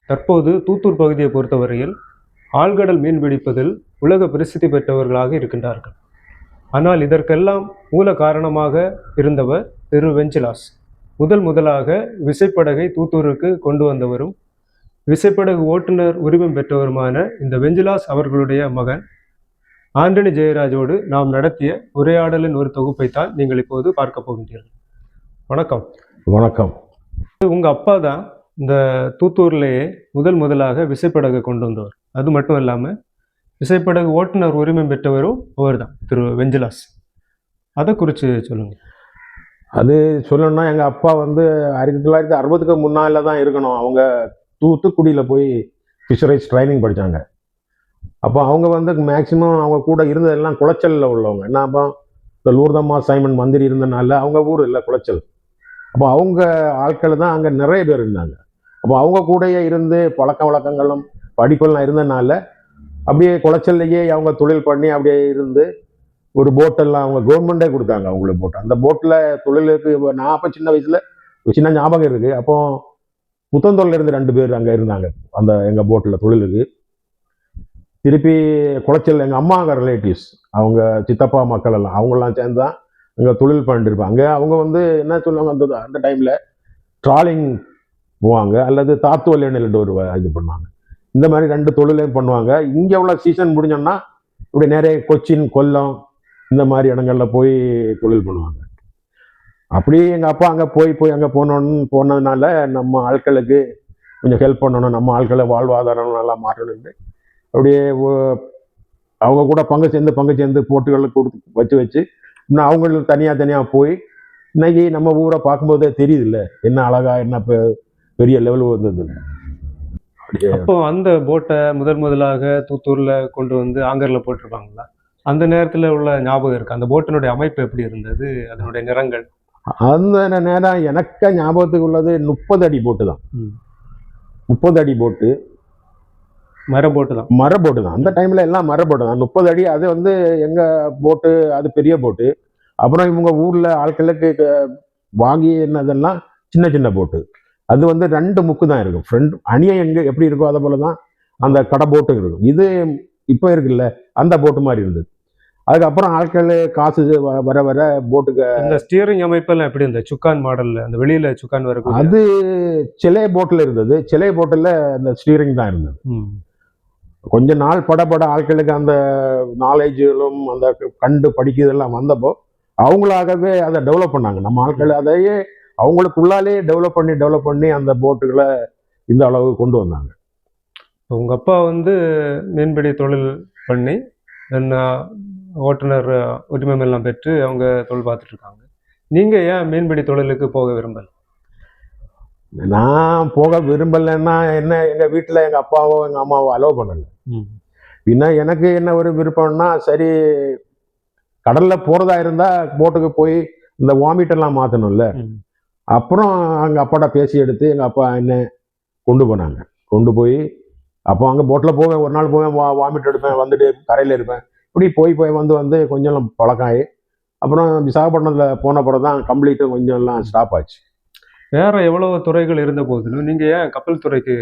தற்போது தூத்தூர் பகுதியை பொறுத்தவரையில் ஆழ்கடல் மீன் பிடிப்பதில் உலக பிரசித்தி பெற்றவர்களாக இருக்கின்றார்கள். ஆனால் இதற்கெல்லாம் மூல காரணமாக இருந்தவர் திரு வெஞ்சிலாஸ். முதலாக விசைப்படகை தூத்தூருக்கு கொண்டு வந்தவரும் விசைப்படகு ஓட்டுநர் உரிமம் பெற்றவருமான இந்த வெஞ்சிலாஸ் அவர்களுடைய மகன் ஆண்டனி ஜெயராஜோடு நாம் நடத்திய உரையாடலின் ஒரு தொகுப்பைத்தான் நீங்கள் இப்போது பார்க்க போகின்றீர்கள். வணக்கம். வணக்கம். உங்க அப்பா தான் இந்த தூத்தூர்லேயே முதலாக விசைப்படகை கொண்டு வந்தவர். அது மட்டும் இல்லாமல் விசைப்படகு ஓட்டுநர் உரிமம் பெற்றவரும் அவர் தான், திரு வெஞ்சிலாஸ். அதை குறித்து சொல்லுங்கள். அது சொல்லணும்னா எங்கள் அப்பா 1960க்கு முன்னால் தான் இருக்கணும். அவங்க தூத்துக்குடியில் போய் ஃபிஷரைஸ் ட்ரைனிங் படித்தாங்க. அப்போ அவங்க மேக்சிமம் அவங்க கூட இருந்ததெல்லாம் குளச்சலில் உள்ளவங்க. என்ன அப்போ இந்த லூர்தம்மா சைமன் மந்திரி இருந்தனால அவங்க ஊர் இல்லை குளச்சல். அப்போ அவங்க ஆட்கள் தான் அங்கே நிறைய பேர் இருந்தாங்க. அப்போ அவங்க கூடயே இருந்து பழக்க வழக்கங்களும் படிப்பெல்லாம் இருந்தனால அப்படியே குளச்சல்லையே அவங்க தொழில் பண்ணி அப்படியே இருந்து ஒரு போட்டெல்லாம் அவங்க கவர்மெண்டே கொடுத்தாங்க அவங்களுக்கு போட்டு. அந்த போட்டில் தொழிலுக்கு நான் அப்போ சின்ன வயசில் சின்ன ஞாபகம் இருக்குது. அப்போ புத்தந்தூரில் இருந்து 2 பேர் அங்கே இருந்தாங்க அந்த எங்கள் போட்டில் தொழிலுக்கு. திருப்பி குளச்சல் எங்கள் அம்மாங்க ரிலேட்டிவ்ஸ், அவங்க சித்தப்பா மக்கள் எல்லாம் அவங்களாம் சேர்ந்து தான் அங்கே தொழில் பண்ணிட்டுருப்பாங்க. அவங்க என்ன சொல்லுவாங்க, அந்த டைமில் ட்ராலிங் போவாங்க அல்லது தாத்துவல் எண்ணெயில் ஒரு இது பண்ணுவாங்க. இந்த மாதிரி 2 தொழிலையும் பண்ணுவாங்க. இங்கே உள்ள சீசன் முடிஞ்சோம்னா இப்படி நிறைய கொச்சின், கொல்லம் இந்த மாதிரி இடங்கள்ல போய் தொழில் பண்ணுவாங்க. அப்படியே எங்கள் அப்பா அங்கே போய் அங்கே போனதுனால நம்ம ஆட்களுக்கு கொஞ்சம் ஹெல்ப் பண்ணணும், நம்ம ஆட்களை வாழ்வாதாரம் நல்லா மாற்றணும்னு அப்படியே அவங்க கூட பங்கு சேர்ந்து போட்டுகளுக்கு கொடுத்து வச்சு இன்னும் அவங்களுக்கு தனியாக போய் இன்னைக்கு நம்ம ஊரை பார்க்கும்போதே தெரியுது இல்லை என்ன அழகா, என்ன பெரிய லெவல் வந்தது. அப்போ அந்த போட்டை முதலாக தூத்தூர்ல கொண்டு வந்து ஆங்கர்ல போட்டிருப்பாங்களா? அந்த நேரத்துல உள்ள ஞாபகம் இருக்கு? அந்த போட்டினுடைய அமைப்பு எப்படி இருந்தது, அதனுடைய நிறங்கள்? அந்த நேரம் எனக்கு ஞாபகத்துக்கு உள்ளது 30 அடி போட்டு தான். 30 அடி போட்டு, மரபோட்டு தான். அந்த டைம்ல எல்லாம் மரபோட்டு தான். 30 அடி. அது எங்க போட்டு, அது பெரிய போட்டு. அப்புறம் இவங்க ஊர்ல ஆட்களுக்கு வாங்கி என்னதெல்லாம் சின்ன போட்டு. அது 2 முக்கு தான் இருக்கும். ஃப்ரண்ட் அணியை எங்க எப்படி இருக்கோ அதை போலதான் அந்த கடை போட்டு இருக்கும். இது இப்போ இருக்குல்ல அந்த போட்டு மாதிரி இருந்தது. அதுக்கப்புறம் ஆட்கள் காசு வர போட்டுக்கு இந்த ஸ்டியரிங் அமைப்பெல்லாம் எப்படி இருந்தது? சுக்கான் மாடல்ல, அந்த வெளியில சுக்கான் வரைக்கும் அது சிலை போட்டில் இருந்தது. சிலை போட்டில் அந்த ஸ்டியரிங் தான் இருந்தது. கொஞ்ச நாள் பட ஆட்களுக்கு அந்த நாலேஜுகளும் அந்த கண்டு படிக்கிறதெல்லாம் வந்தப்போ அவங்களாகவே அதை டெவலப் பண்ணாங்க. நம்ம ஆட்கள் அதையே அவங்களுக்குள்ளாலே டெவலப் பண்ணி அந்த போட்டுகளை இந்த அளவு கொண்டு வந்தாங்க. உங்க அப்பா மீன்பிடி தொழில் பண்ணி ஓட்டுநர் உரிமம் எல்லாம் பெற்று அவங்க தொழில் பார்த்துட்டு இருக்காங்க. நீங்க ஏன் மீன்பிடி தொழிலுக்கு போக விரும்பல? நான் போக விரும்பலைன்னா என்ன, எங்க வீட்டுல எங்க அப்பாவோ எங்க அம்மாவோ அலோவ் பண்ணல. பின்ன எனக்கு என்ன ஒரு விருப்பம்னா, சரி கடல்ல போறதா இருந்தா போட்டுக்கு போய் இந்த வாமிட்டெல்லாம் மாத்தணும்ல. அப்புறம் அங்கே அப்பாட்ட பேசி எடுத்து எங்கள் அப்பா என்ன கொண்டு போய் அப்போ அங்கே போட்டில் போவேன். ஒரு நாள் போவேன், வாமிட் எடுப்பேன், வந்துட்டு கரையில் இருப்பேன். இப்படி போய் வந்து கொஞ்சம் பழக்காயி அப்புறம் விசாகப்பட்டினத்தில் போன பிறகு தான் கம்ப்ளீட்டு கொஞ்சம் எல்லாம் ஸ்டாப் ஆச்சு. வேற எவ்வளவு துறைகள் இருந்த போதிலும் நீங்கள் ஏன் கப்பல் துறைக்கு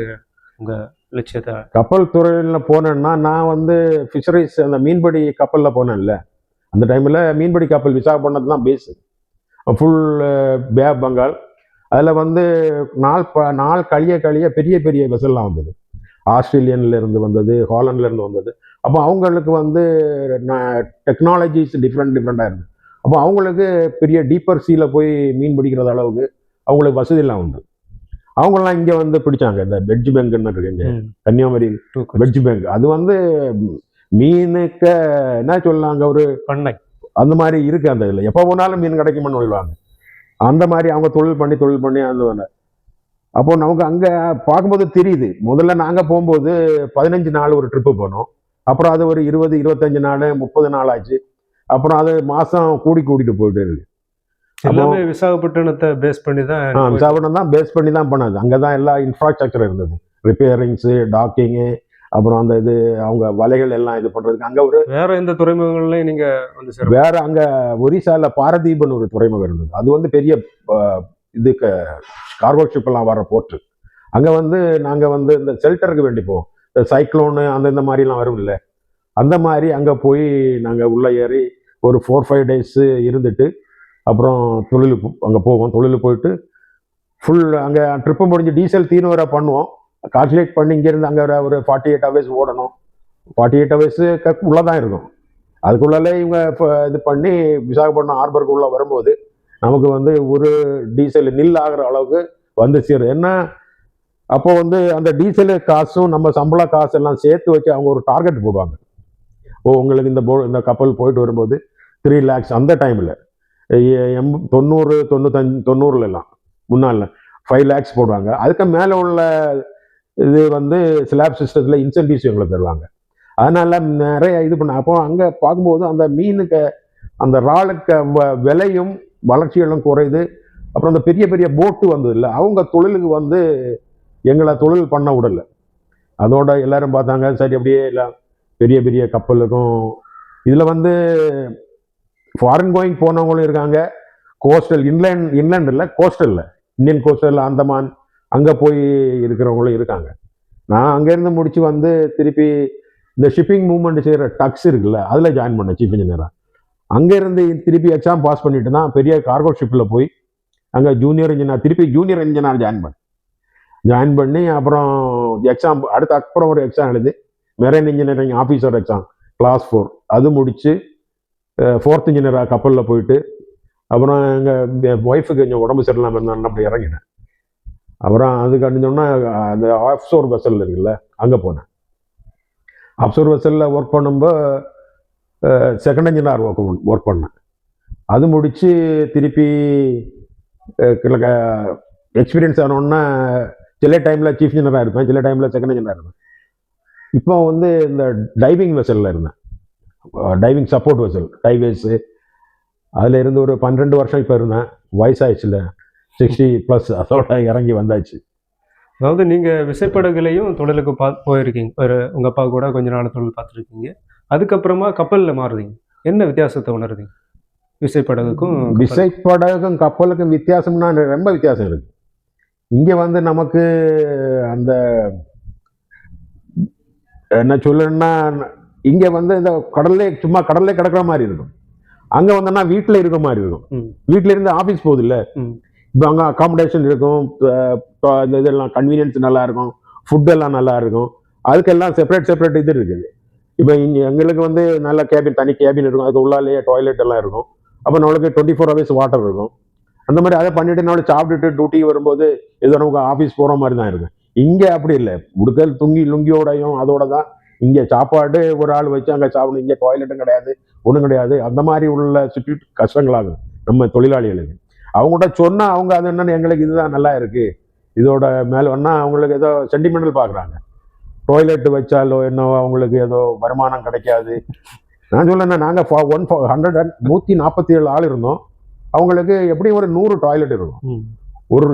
உங்கள் லட்சியத்தை? கப்பல் துறையில் போனேன்னா நான் ஃபிஷரிஸ் அந்த மீன்பிடி கப்பலில் போனேன்ல. அந்த டைமில் மீன்பிடி கப்பல் விசாகப்பட்டினத்து தான் base, full bay of Bengal. அதில் நாள் கழிய பெரிய வெசல்லாம் வந்தது. ஆஸ்திரேலியன்ல இருந்து வந்தது, ஹாலண்ட்ல இருந்து வந்தது. அப்போ அவங்களுக்கு டெக்னாலஜிஸ் டிஃப்ரெண்டாக இருந்தது. அப்போ அவங்களுக்கு பெரிய டீப்பர் சீல போய் மீன் பிடிக்கிறது அளவுக்கு அவங்களுக்கு வசதியெல்லாம் உண்டு. அவங்கெல்லாம் இங்கே பிடிச்சாங்க. இந்த பெட்ஜ் பேங்க்னு இருக்குங்க, கன்னியாகுமரி பெட்ஜ் பேங்க். அது மீனுக்கு என்ன சொல்லலாங்க, ஒரு பண்ணை அந்த மாதிரி இருக்கு. அந்த இதில் எப்போ போனாலும் மீன் கிடைக்கும்னு சொல்லுவாங்க. அந்த மாதிரி அவங்க தொழில் பண்ணி அந்த அப்போ நமக்கு அங்கே பார்க்கும்போது தெரியுது. முதல்ல நாங்கள் போகும்போது 15 நாள் ஒரு ட்ரிப்பு போனோம். அப்புறம் அது ஒரு 20, 25 நாள், 30 நாள் ஆச்சு. அப்புறம் அது மாதம் கூட்டிட்டு போயிட்டு இருக்கு. எல்லாமே விசாகப்பட்டினத்தை பேஸ் பண்ணி தான். விசாகப்பட்டினம் தான் பேஸ் பண்ணி தான் பண்ணது. அங்கே தான் எல்லா இன்ஃப்ராஸ்ட்ரக்சர் இருந்தது, ரிப்பேரிங்ஸு, டாக்கிங்கு, அப்புறம் அந்த இது அவங்க வலைகள் எல்லாம் இது பண்றதுக்கு. அங்க ஒரு வேற எந்த துறைமுகங்கள்லையும் நீங்க வேற அங்க ஒரிசால பாரதீபன் ஒரு துறைமுகம் இருந்தது. அது பெரிய இதுக்கு கார்கோ ஷிப் எல்லாம் வர போர்ட்டு. அங்கே வந்து நாங்கள் வந்து இந்த ஷெல்டருக்கு வேண்டி போவோம். இந்த சைக்ளோனு இந்த மாதிரிலாம் வரும் இல்லை, அந்த மாதிரி அங்கே போய் நாங்கள் உள்ளே ஏறி ஒரு 4-5 டேஸு இருந்துட்டு அப்புறம் தொழிலுக்கு அங்கே போவோம். தொழிலுக்கு போயிட்டு ஃபுல் அங்கே ட்ரிப்பு முடிஞ்சு டீசல் தீர்வு பண்ணுவோம். கால்குலேட் பண்ணி இங்கேருந்து அங்கே ஒரு 48 ஹவர்ஸ் ஓடணும். 48 ஹவர்ஸு உள்ளே தான் இருக்கும். அதுக்குள்ளே இவங்க இப்போ இது பண்ணி விசாகப்பட்டினம் ஹார்பருக்கு உள்ளே வரும்போது நமக்கு வந்து ஒரு டீசல் நில் ஆகிற அளவுக்கு வந்து சேரும். என்ன அப்போ வந்து அந்த டீசலு காசும் நம்ம சம்பள காசு எல்லாம் சேர்த்து வச்சு அவங்க ஒரு டார்கெட் போடுவாங்க. உங்களுக்கு இந்த கப்பல் போயிட்டு வரும்போது 3 lakhs அந்த டைமில் 90, 95, 90 முன்னால் 5 lakhs போடுவாங்க. அதுக்கு மேலே உள்ள இது வந்து ஸ்லாப் சிஸ்டத்தில் இன்சென்டிவ்ஸ் எங்களுக்கு தருவாங்க. அதனால நிறைய இது பண்ண அப்போ அங்கே பார்க்கும்போது அந்த மீனுக்கு அந்த இறாலுக்கு விலையும் வளர்ச்சிகளும் குறையுது. அப்புறம் அந்த பெரிய பெரிய போட்டு வந்தது இல்லை, அவங்க தொழிலுக்கு வந்து எங்களை தொழில் பண்ண விடல. அதோட எல்லாரும் பார்த்தாங்க, சரி அப்படியே எல்லாம் பெரிய பெரிய கப்பலுக்கும் இதில் வந்து ஃபாரின் கோயிங் போனவங்களும் இருக்காங்க. கோஸ்டல் இன்லேண்ட் இல்லை, கோஸ்டலில் இந்தியன் கோஸ்டலில் அந்தமான் அங்கே போய் இருக்கிறவங்களும் இருக்காங்க. நான் அங்கேருந்து முடித்து வந்து திருப்பி இந்த ஷிப்பிங் மூவ்மெண்ட் செய்கிற டக்ஸ் இருக்குல்ல, அதில் ஜாயின் பண்ணேன் சீஃப் இன்ஜினியராக. அங்கேருந்து திருப்பி எக்ஸாம் பாஸ் பண்ணிட்டு தான் பெரிய கார்கோ ஷிப்பில் போய் அங்கே திருப்பி ஜூனியர் இன்ஜினியர் ஜாயின் பண்ணி அப்புறம் எக்ஸாம் அப்புறம் ஒரு எக்ஸாம் எழுதி marine engineering officer exam class 4 அது முடித்து 4th இன்ஜினியராக கப்பலில் போயிட்டு அப்புறம் எங்கள் ஒய்ஃபுக்கு கொஞ்சம் உடம்பு சரியில்லாமல் இருந்தாலும் அப்படி இறங்கினேன். அப்புறம் அதுக்கு அடிஞ்சோன்னா அந்த ஆஃப்ஷோர் வெசல் இருக்குல்ல, அங்கே போனேன். ஆஃப்ஷோர் வெசலில் ஒர்க் பண்ணும்போது செகண்ட் இன்ஜினியர் ஒர்க் பண்ணேன். அது முடித்து திருப்பி எக்ஸ்பீரியன்ஸ் ஆனோன்னா சில டைமில் சீஃப் இன்ஜினியராக இருப்பேன், சில டைமில் செகண்ட் இன்ஜினியராக இருப்பேன். இப்போ வந்து இந்த டைவிங் வெசலில் இருந்தேன், டைவிங் சப்போர்ட் வெசல் டைவேஸு. அதில் இருந்து ஒரு 12 வருஷம் இப்போ இருந்தேன். வயசாயிடுச்சுல, 60+ அதோட இறங்கி வந்தாச்சு. அதாவது நீங்கள் விசைப்படகுலையும் தொழிலுக்கு போயிருக்கீங்க, உங்கள் அப்பா கூட கொஞ்ச நாள் தொழில் பார்த்துருக்கீங்க. அதுக்கப்புறமா கப்பலில் மாறுறீங்க, என்ன வித்தியாசத்தை உணருறீங்க விசைப்படகும் கப்பலுக்கும்? வித்தியாசம்னா ரொம்ப வித்தியாசம் இருக்கு. இங்கே வந்து நமக்கு அந்த என்ன சொல்லணும்னா, இங்கே வந்து இந்த சும்மா கடல்லே கிடக்கிற மாதிரி இருக்கும். அங்கே வந்தோன்னா வீட்டில் இருக்கிற மாதிரி இருக்கும். வீட்டில இருந்து ஆஃபீஸ் போகுது இல்லை, இப்போ அங்கே அகாமடேஷன் இருக்கும், இந்த இதெல்லாம் கன்வீனியன்ஸ் நல்லா இருக்கும், ஃபுட்டெல்லாம் நல்லா இருக்கும். அதுக்கெல்லாம் செப்பரேட் இது இருக்குது. இப்போ இங்கே எங்களுக்கு வந்து நல்ல தனி கேபின் இருக்கும், அதுக்கு உள்ளாலேயே டாய்லெட் எல்லாம் இருக்கும். அப்போ நம்மளுக்கு 24 ஹவர்ஸ் வாட்டர் இருக்கும். அந்த மாதிரி அதை பண்ணிட்டு நம்மளுக்கு சாப்பிட்டுட்டு டியூட்டி வரும்போது ஏதோ நமக்கு ஆஃபீஸ் போகிற மாதிரி தான் இருக்கும். இங்கே அப்படி இல்லை, உடுக்கல் லுங்கியோடையும் அதோட தான். இங்கே சாப்பாடு ஒரு ஆள் வச்சு அங்கே சாப்பிடணும், இங்கே டாய்லெட்டும் கிடையாது, ஒன்றும் கிடையாது. அந்த மாதிரி உள்ள சுற்றி கஷ்டங்களாகும் நம்ம தொழிலாளிகளுக்கு. அவங்கள்ட்ட சொன்னால் அவங்க அது என்னன்னு எங்களுக்கு இதுதான் நல்லா இருக்குது, இதோட மேலே வேணா அவங்களுக்கு ஏதோ சென்டிமெண்டல் பார்க்குறாங்க. டாய்லெட் வச்சாலோ என்னவோ அவங்களுக்கு ஏதோ வருமானம் கிடைக்காது. நான் சொல்லணா, நாங்கள் 147 ஆள் இருந்தோம், அவங்களுக்கு எப்படியும் ஒரு 100 டாய்லெட் இருக்கும். ஒரு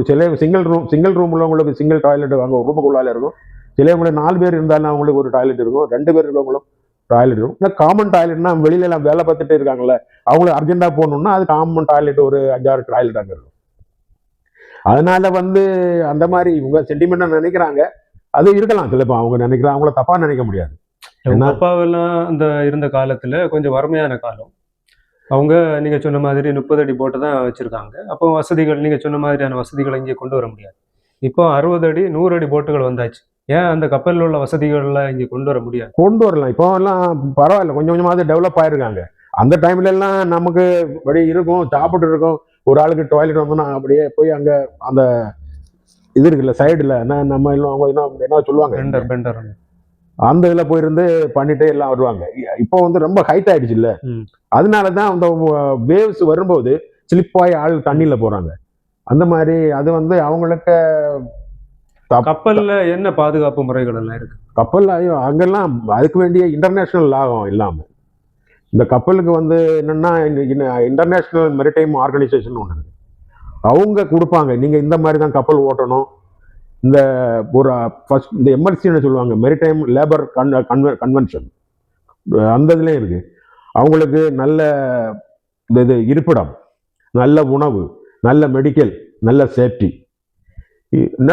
சிங்கிள் ரூம் உள்ளவங்களுக்கு சிங்கிள் டாய்லெட் அவங்க ரூமுக்குள்ளால இருக்கும். சிலவங்களுக்கு 4 பேர் இருந்தாலும் அவங்களுக்கு ஒரு டாய்லெட் இருக்கும், 2 பேர் இருக்கவங்களும் டாய்லெட் இருக்கும். இல்லை காமன் டாய்லெட்னா வெளியில எல்லாம் வேலை பார்த்துட்டு இருக்காங்கல்ல, அவங்களுக்கு அர்ஜென்ட்டாக போகணும்னா அது காமன் டாய்லெட் ஒரு 5-6 டாய்லெட் அங்கே இருக்கும். அதனால வந்து அந்த மாதிரி இவங்க சென்டிமெண்ட்டாக நினைக்கிறாங்க. அது இருக்கலாம், சிலப்போ அவங்க நினைக்கிறாங்க, அவங்கள தப்பாக நினைக்க முடியாது. அப்பாவெல்லாம் அந்த இருந்த காலத்தில் கொஞ்சம் வறுமையான காலம். அவங்க நீங்கள் சொன்ன மாதிரி 30 அடி போட்டை தான் வச்சுருக்காங்க. அப்போ வசதிகள் நீங்கள் சொன்ன மாதிரியான வசதிகளை இங்கே கொண்டு வர முடியாது. இப்போ 60 அடி 100 அடி போட்டுகள் வந்தாச்சு. ஏன் அந்த கப்பலில் உள்ள வசதிகள்லாம் இங்கே கொண்டு வர முடியாது? கொண்டு வரலாம், இப்போ எல்லாம் பரவாயில்ல, கொஞ்சம் கொஞ்சமாக டெவலப் ஆயிருக்காங்க. அந்த டைம்ல எல்லாம் நமக்கு வழி இருக்கும், சாப்பிட்டு இருக்கும். ஒரு ஆளுக்கு டாய்லெட் வந்தோம்னா அப்படியே போய் அங்கே அந்த இது இருக்குல்ல சைடில், நம்ம எல்லாம் அவங்க என்ன சொல்லுவாங்க, பெண்டர் அந்த இதில் போயிருந்து பண்ணிட்டு எல்லாம் வருவாங்க. இப்போ வந்து ரொம்ப ஹைட் ஆயிடுச்சு இல்லை, அதனால தான் அந்த வேவ்ஸ் வரும்போது ஸ்லிப்பாகி ஆள் தண்ணியில் போகிறாங்க. அந்த மாதிரி அது வந்து அவங்களுக்கு கப்பலில் என்ன பாதுகாப்பு முறைகள் எல்லாம் இருக்கு? கப்பலில் அங்கெல்லாம் அதுக்கு வேண்டிய இன்டர்நேஷ்னல் லாகம் இல்லாமல் இந்த கப்பலுக்கு வந்து என்னென்னா இன்டர்நேஷ்னல் மெரிடைம் ஆர்கனைசேஷன் ஒன்று இருக்குது. அவங்க கொடுப்பாங்க, நீங்கள் இந்த மாதிரி தான் கப்பல் ஓட்டணும். இந்த ஒரு ஃபர்ஸ்ட் இந்த எம்எல்சின்னு சொல்லுவாங்க, மெரிடைம் லேபர் கன்வென்ஷன், அந்த இதுலேயும் இருக்குது. அவங்களுக்கு நல்ல இது இருப்பிடம், நல்ல உணவு, நல்ல மெடிக்கல், நல்ல சேஃப்டி, என்ன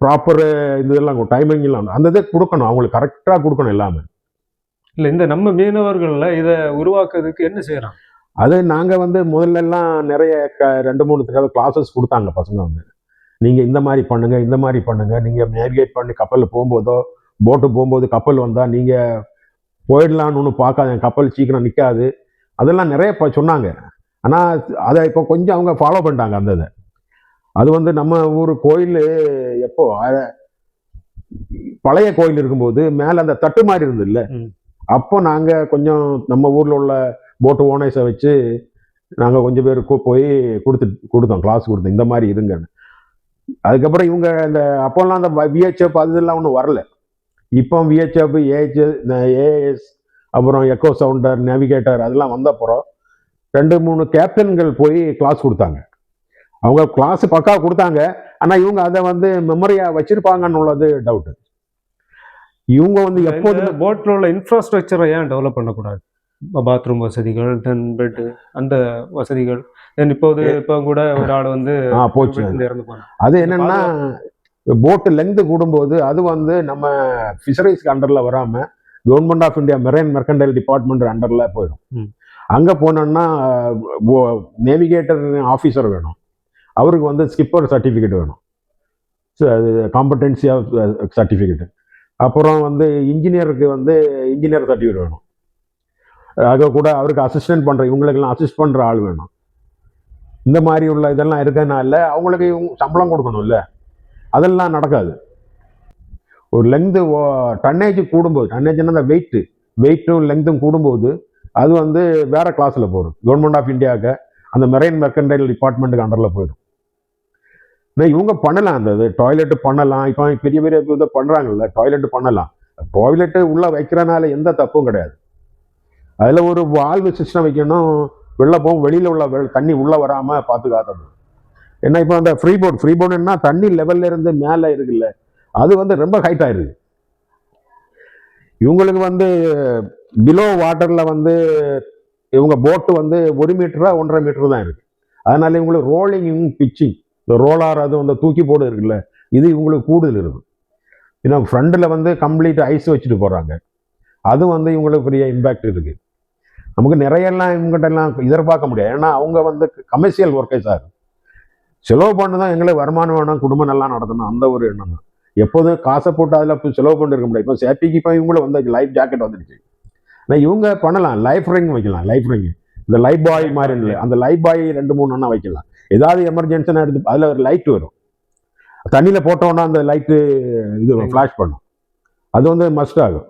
ப்ராப்பர் இதெல்லாம் டைமிங் எல்லாம் அந்த இதை கொடுக்கணும், அவங்களுக்கு கரெக்டாக கொடுக்கணும் எல்லாமே. இல்லை, இந்த நம்ம மீனவர்கள்ல இதை உருவாக்குறதுக்கு என்ன செய்யலாம்? அது நாங்கள் வந்து முதல்ல எல்லாம் நிறைய 2-3 தடவை கிளாஸஸ் கொடுத்தாங்க பசங்க வந்து. நீங்கள் இந்த மாதிரி பண்ணுங்க, இந்த மாதிரி பண்ணுங்க, நீங்கள் நேவிகேட் பண்ணி கப்பலில் போகும்போதோ போட்டு போகும்போது கப்பல் வந்தால் நீங்கள் போயிடலான்னு ஒன்று பார்க்காத, கப்பல் சீக்கிரம் நிற்காது, அதெல்லாம் நிறைய சொன்னாங்க. ஆனால் அதை இப்போ கொஞ்சம் அவங்க ஃபாலோ பண்ணிட்டாங்க அந்த இதை. அது வந்து நம்ம ஊர் கோயில் எப்போ பழைய கோயில் இருக்கும்போது மேலே அந்த தட்டு மாதிரி இருந்தது இல்லை, அப்போ நாங்கள் கொஞ்சம் நம்ம ஊரில் உள்ள போட்டு ஓனர்ஸை வச்சு நாங்கள் கொஞ்சம் பேருக்கு போய் கொடுத்தோம், கிளாஸ் கொடுத்தோம், இந்த மாதிரி இருங்கன்னு. அதுக்கப்புறம் இவங்க இந்த அப்போல்லாம் அந்த விஹெச்எஃப் அது இதெல்லாம் ஒன்றும் வரல. இப்போ விஹெச்எஃப், ஏஎஸ், அப்புறம் எக்கோ சவுண்டர், நேவிகேட்டர் அதெல்லாம் வந்த அப்புறம் 2-3 கேப்டன்கள் போய் கிளாஸ் கொடுத்தாங்க. அவங்க கிளாஸ் பக்கா கொடுத்தாங்க. ஆனால் இவங்க அதை வந்து மெமரியாக வச்சிருப்பாங்கன்னு உள்ளது டவுட்டு. இவங்க வந்து எப்போதுமே போட்டில் உள்ள இன்ஃப்ராஸ்ட்ரக்சரை ஏன் டெவலப் பண்ணக்கூடாது? பாத்ரூம் வசதிகள், தென் பெட், அந்த வசதிகள். இப்போ கூட ஒரு ஆள் வந்து போச்சு இறந்து போனாங்க. அது என்னன்னா போட்டு லெங்து கூடும்போது அது வந்து நம்ம ஃபிஷரிஸ்க்கு அண்டரில் வராமல் government of India marine mercantile department அண்டரில் போயிடும். அங்கே போனோம்னா நேவிகேட்டர் ஆஃபீஸர் வேணும், அவருக்கு வந்து ஸ்கிப்பர் சர்டிஃபிகேட் வேணும், அது காம்படென்சி ஆஃப் சர்டிஃபிகேட்டு. அப்புறம் வந்து இன்ஜினியருக்கு வந்து இன்ஜினியர் சர்டிஃபிகேட் வேணும். ஆக கூட அவருக்கு அசிஸ்டன்ட் பண்ணுற இவங்களுக்கெல்லாம் அசிஸ்ட் பண்ணுற ஆள் வேணும். இந்த மாதிரி உள்ள இதெல்லாம் இருக்கனால அவங்களுக்கு சம்பளம் கொடுக்கணும்ல, அதெல்லாம் நடக்காது. ஒரு லெங்து டன்னேஜ் கூடும்போது, டன்னேஜ்னா அந்த வெயிட்டும் லெங்தும் கூடும்போது அது வந்து வேற கிளாஸில் போயிடும். கவர்மெண்ட் ஆஃப் இந்தியாவுக்கு அந்த மெரைன் மெர்கன்டைல் டிபார்ட்மெண்ட்டுக்கு அண்டரில் போயிடும். இவங்க பண்ணலாம், அந்த இது டாய்லெட்டு பண்ணலாம். இப்போ பெரிய பெரிய இதை பண்ணுறாங்கல்ல, டாய்லெட்டு பண்ணலாம். டாய்லெட்டு உள்ளே வைக்கிறனால எந்த தப்பும் கிடையாது. அதில் ஒரு வால்வு சிஸ்டம் வைக்கணும், வெளியில் உள்ள தண்ணி உள்ளே வராமல் பார்த்துக்காதது. ஏன்னா இப்போ அந்த ஃப்ரீ போர்டுன்னா தண்ணி லெவல்ல இருந்து மேலே இருக்குல்ல, அது வந்து ரொம்ப ஹைட்டாக இருக்குது. இவங்களுக்கு வந்து பிலோ வாட்டரில் வந்து இவங்க போட்டு வந்து 1 மீட்டரா 1.5 மீட்டர் தான் இருக்குது. அதனால இவங்களுக்கு ரோலிங் பிச்சிங், இந்த ரோலார் அது வந்து தூக்கி போடு இருக்குல்ல, இது இவங்களுக்கு கூடுதல் இருக்கும். ஏன்னா ஃப்ரண்டில் வந்து கம்ப்ளீட் ஐஸ் வச்சுட்டு போகிறாங்க, அது வந்து இவங்களுக்கு பெரிய இம்பேக்ட் இருக்குது. நமக்கு நிறையெல்லாம் இவங்ககிட்டலாம் எதிர்பார்க்க முடியாது. ஏன்னா அவங்க வந்து கமர்ஷியல் ஒர்க்கர்ஸாக இருக்கும். செலவு பண்ணு தான் எங்களுக்கு வருமானம் வேணும், குடும்பம் நல்லா நடத்தணும், அந்த ஒரு எண்ணம் தான். எப்போதும் காசை போட்டு அதில் செலவு பண்ணி இருக்க முடியாது. இப்போ சேஃப்டிக்கு இப்போ இவங்களும் வந்து லைஃப் ஜாக்கெட் வந்துடுச்சு. ஆனால் இவங்க பண்ணலாம், லைஃப் ரிங் வைக்கலாம். லைஃப் ரிங் இந்த லைஃப் பாய் மாதிரி இல்லை, அந்த லைஃப் பாய் 2-3 எண்ணம் வைக்கலாம். ஏதாவது எமர்ஜென்சினா எடுத்து அதில் ஒரு லைட் வரும், தண்ணியில் போட்டோன்னா அந்த லைட்டு இது ஃப்ளாஷ் பண்ணும், அது வந்து மஸ்ட் ஆகும்.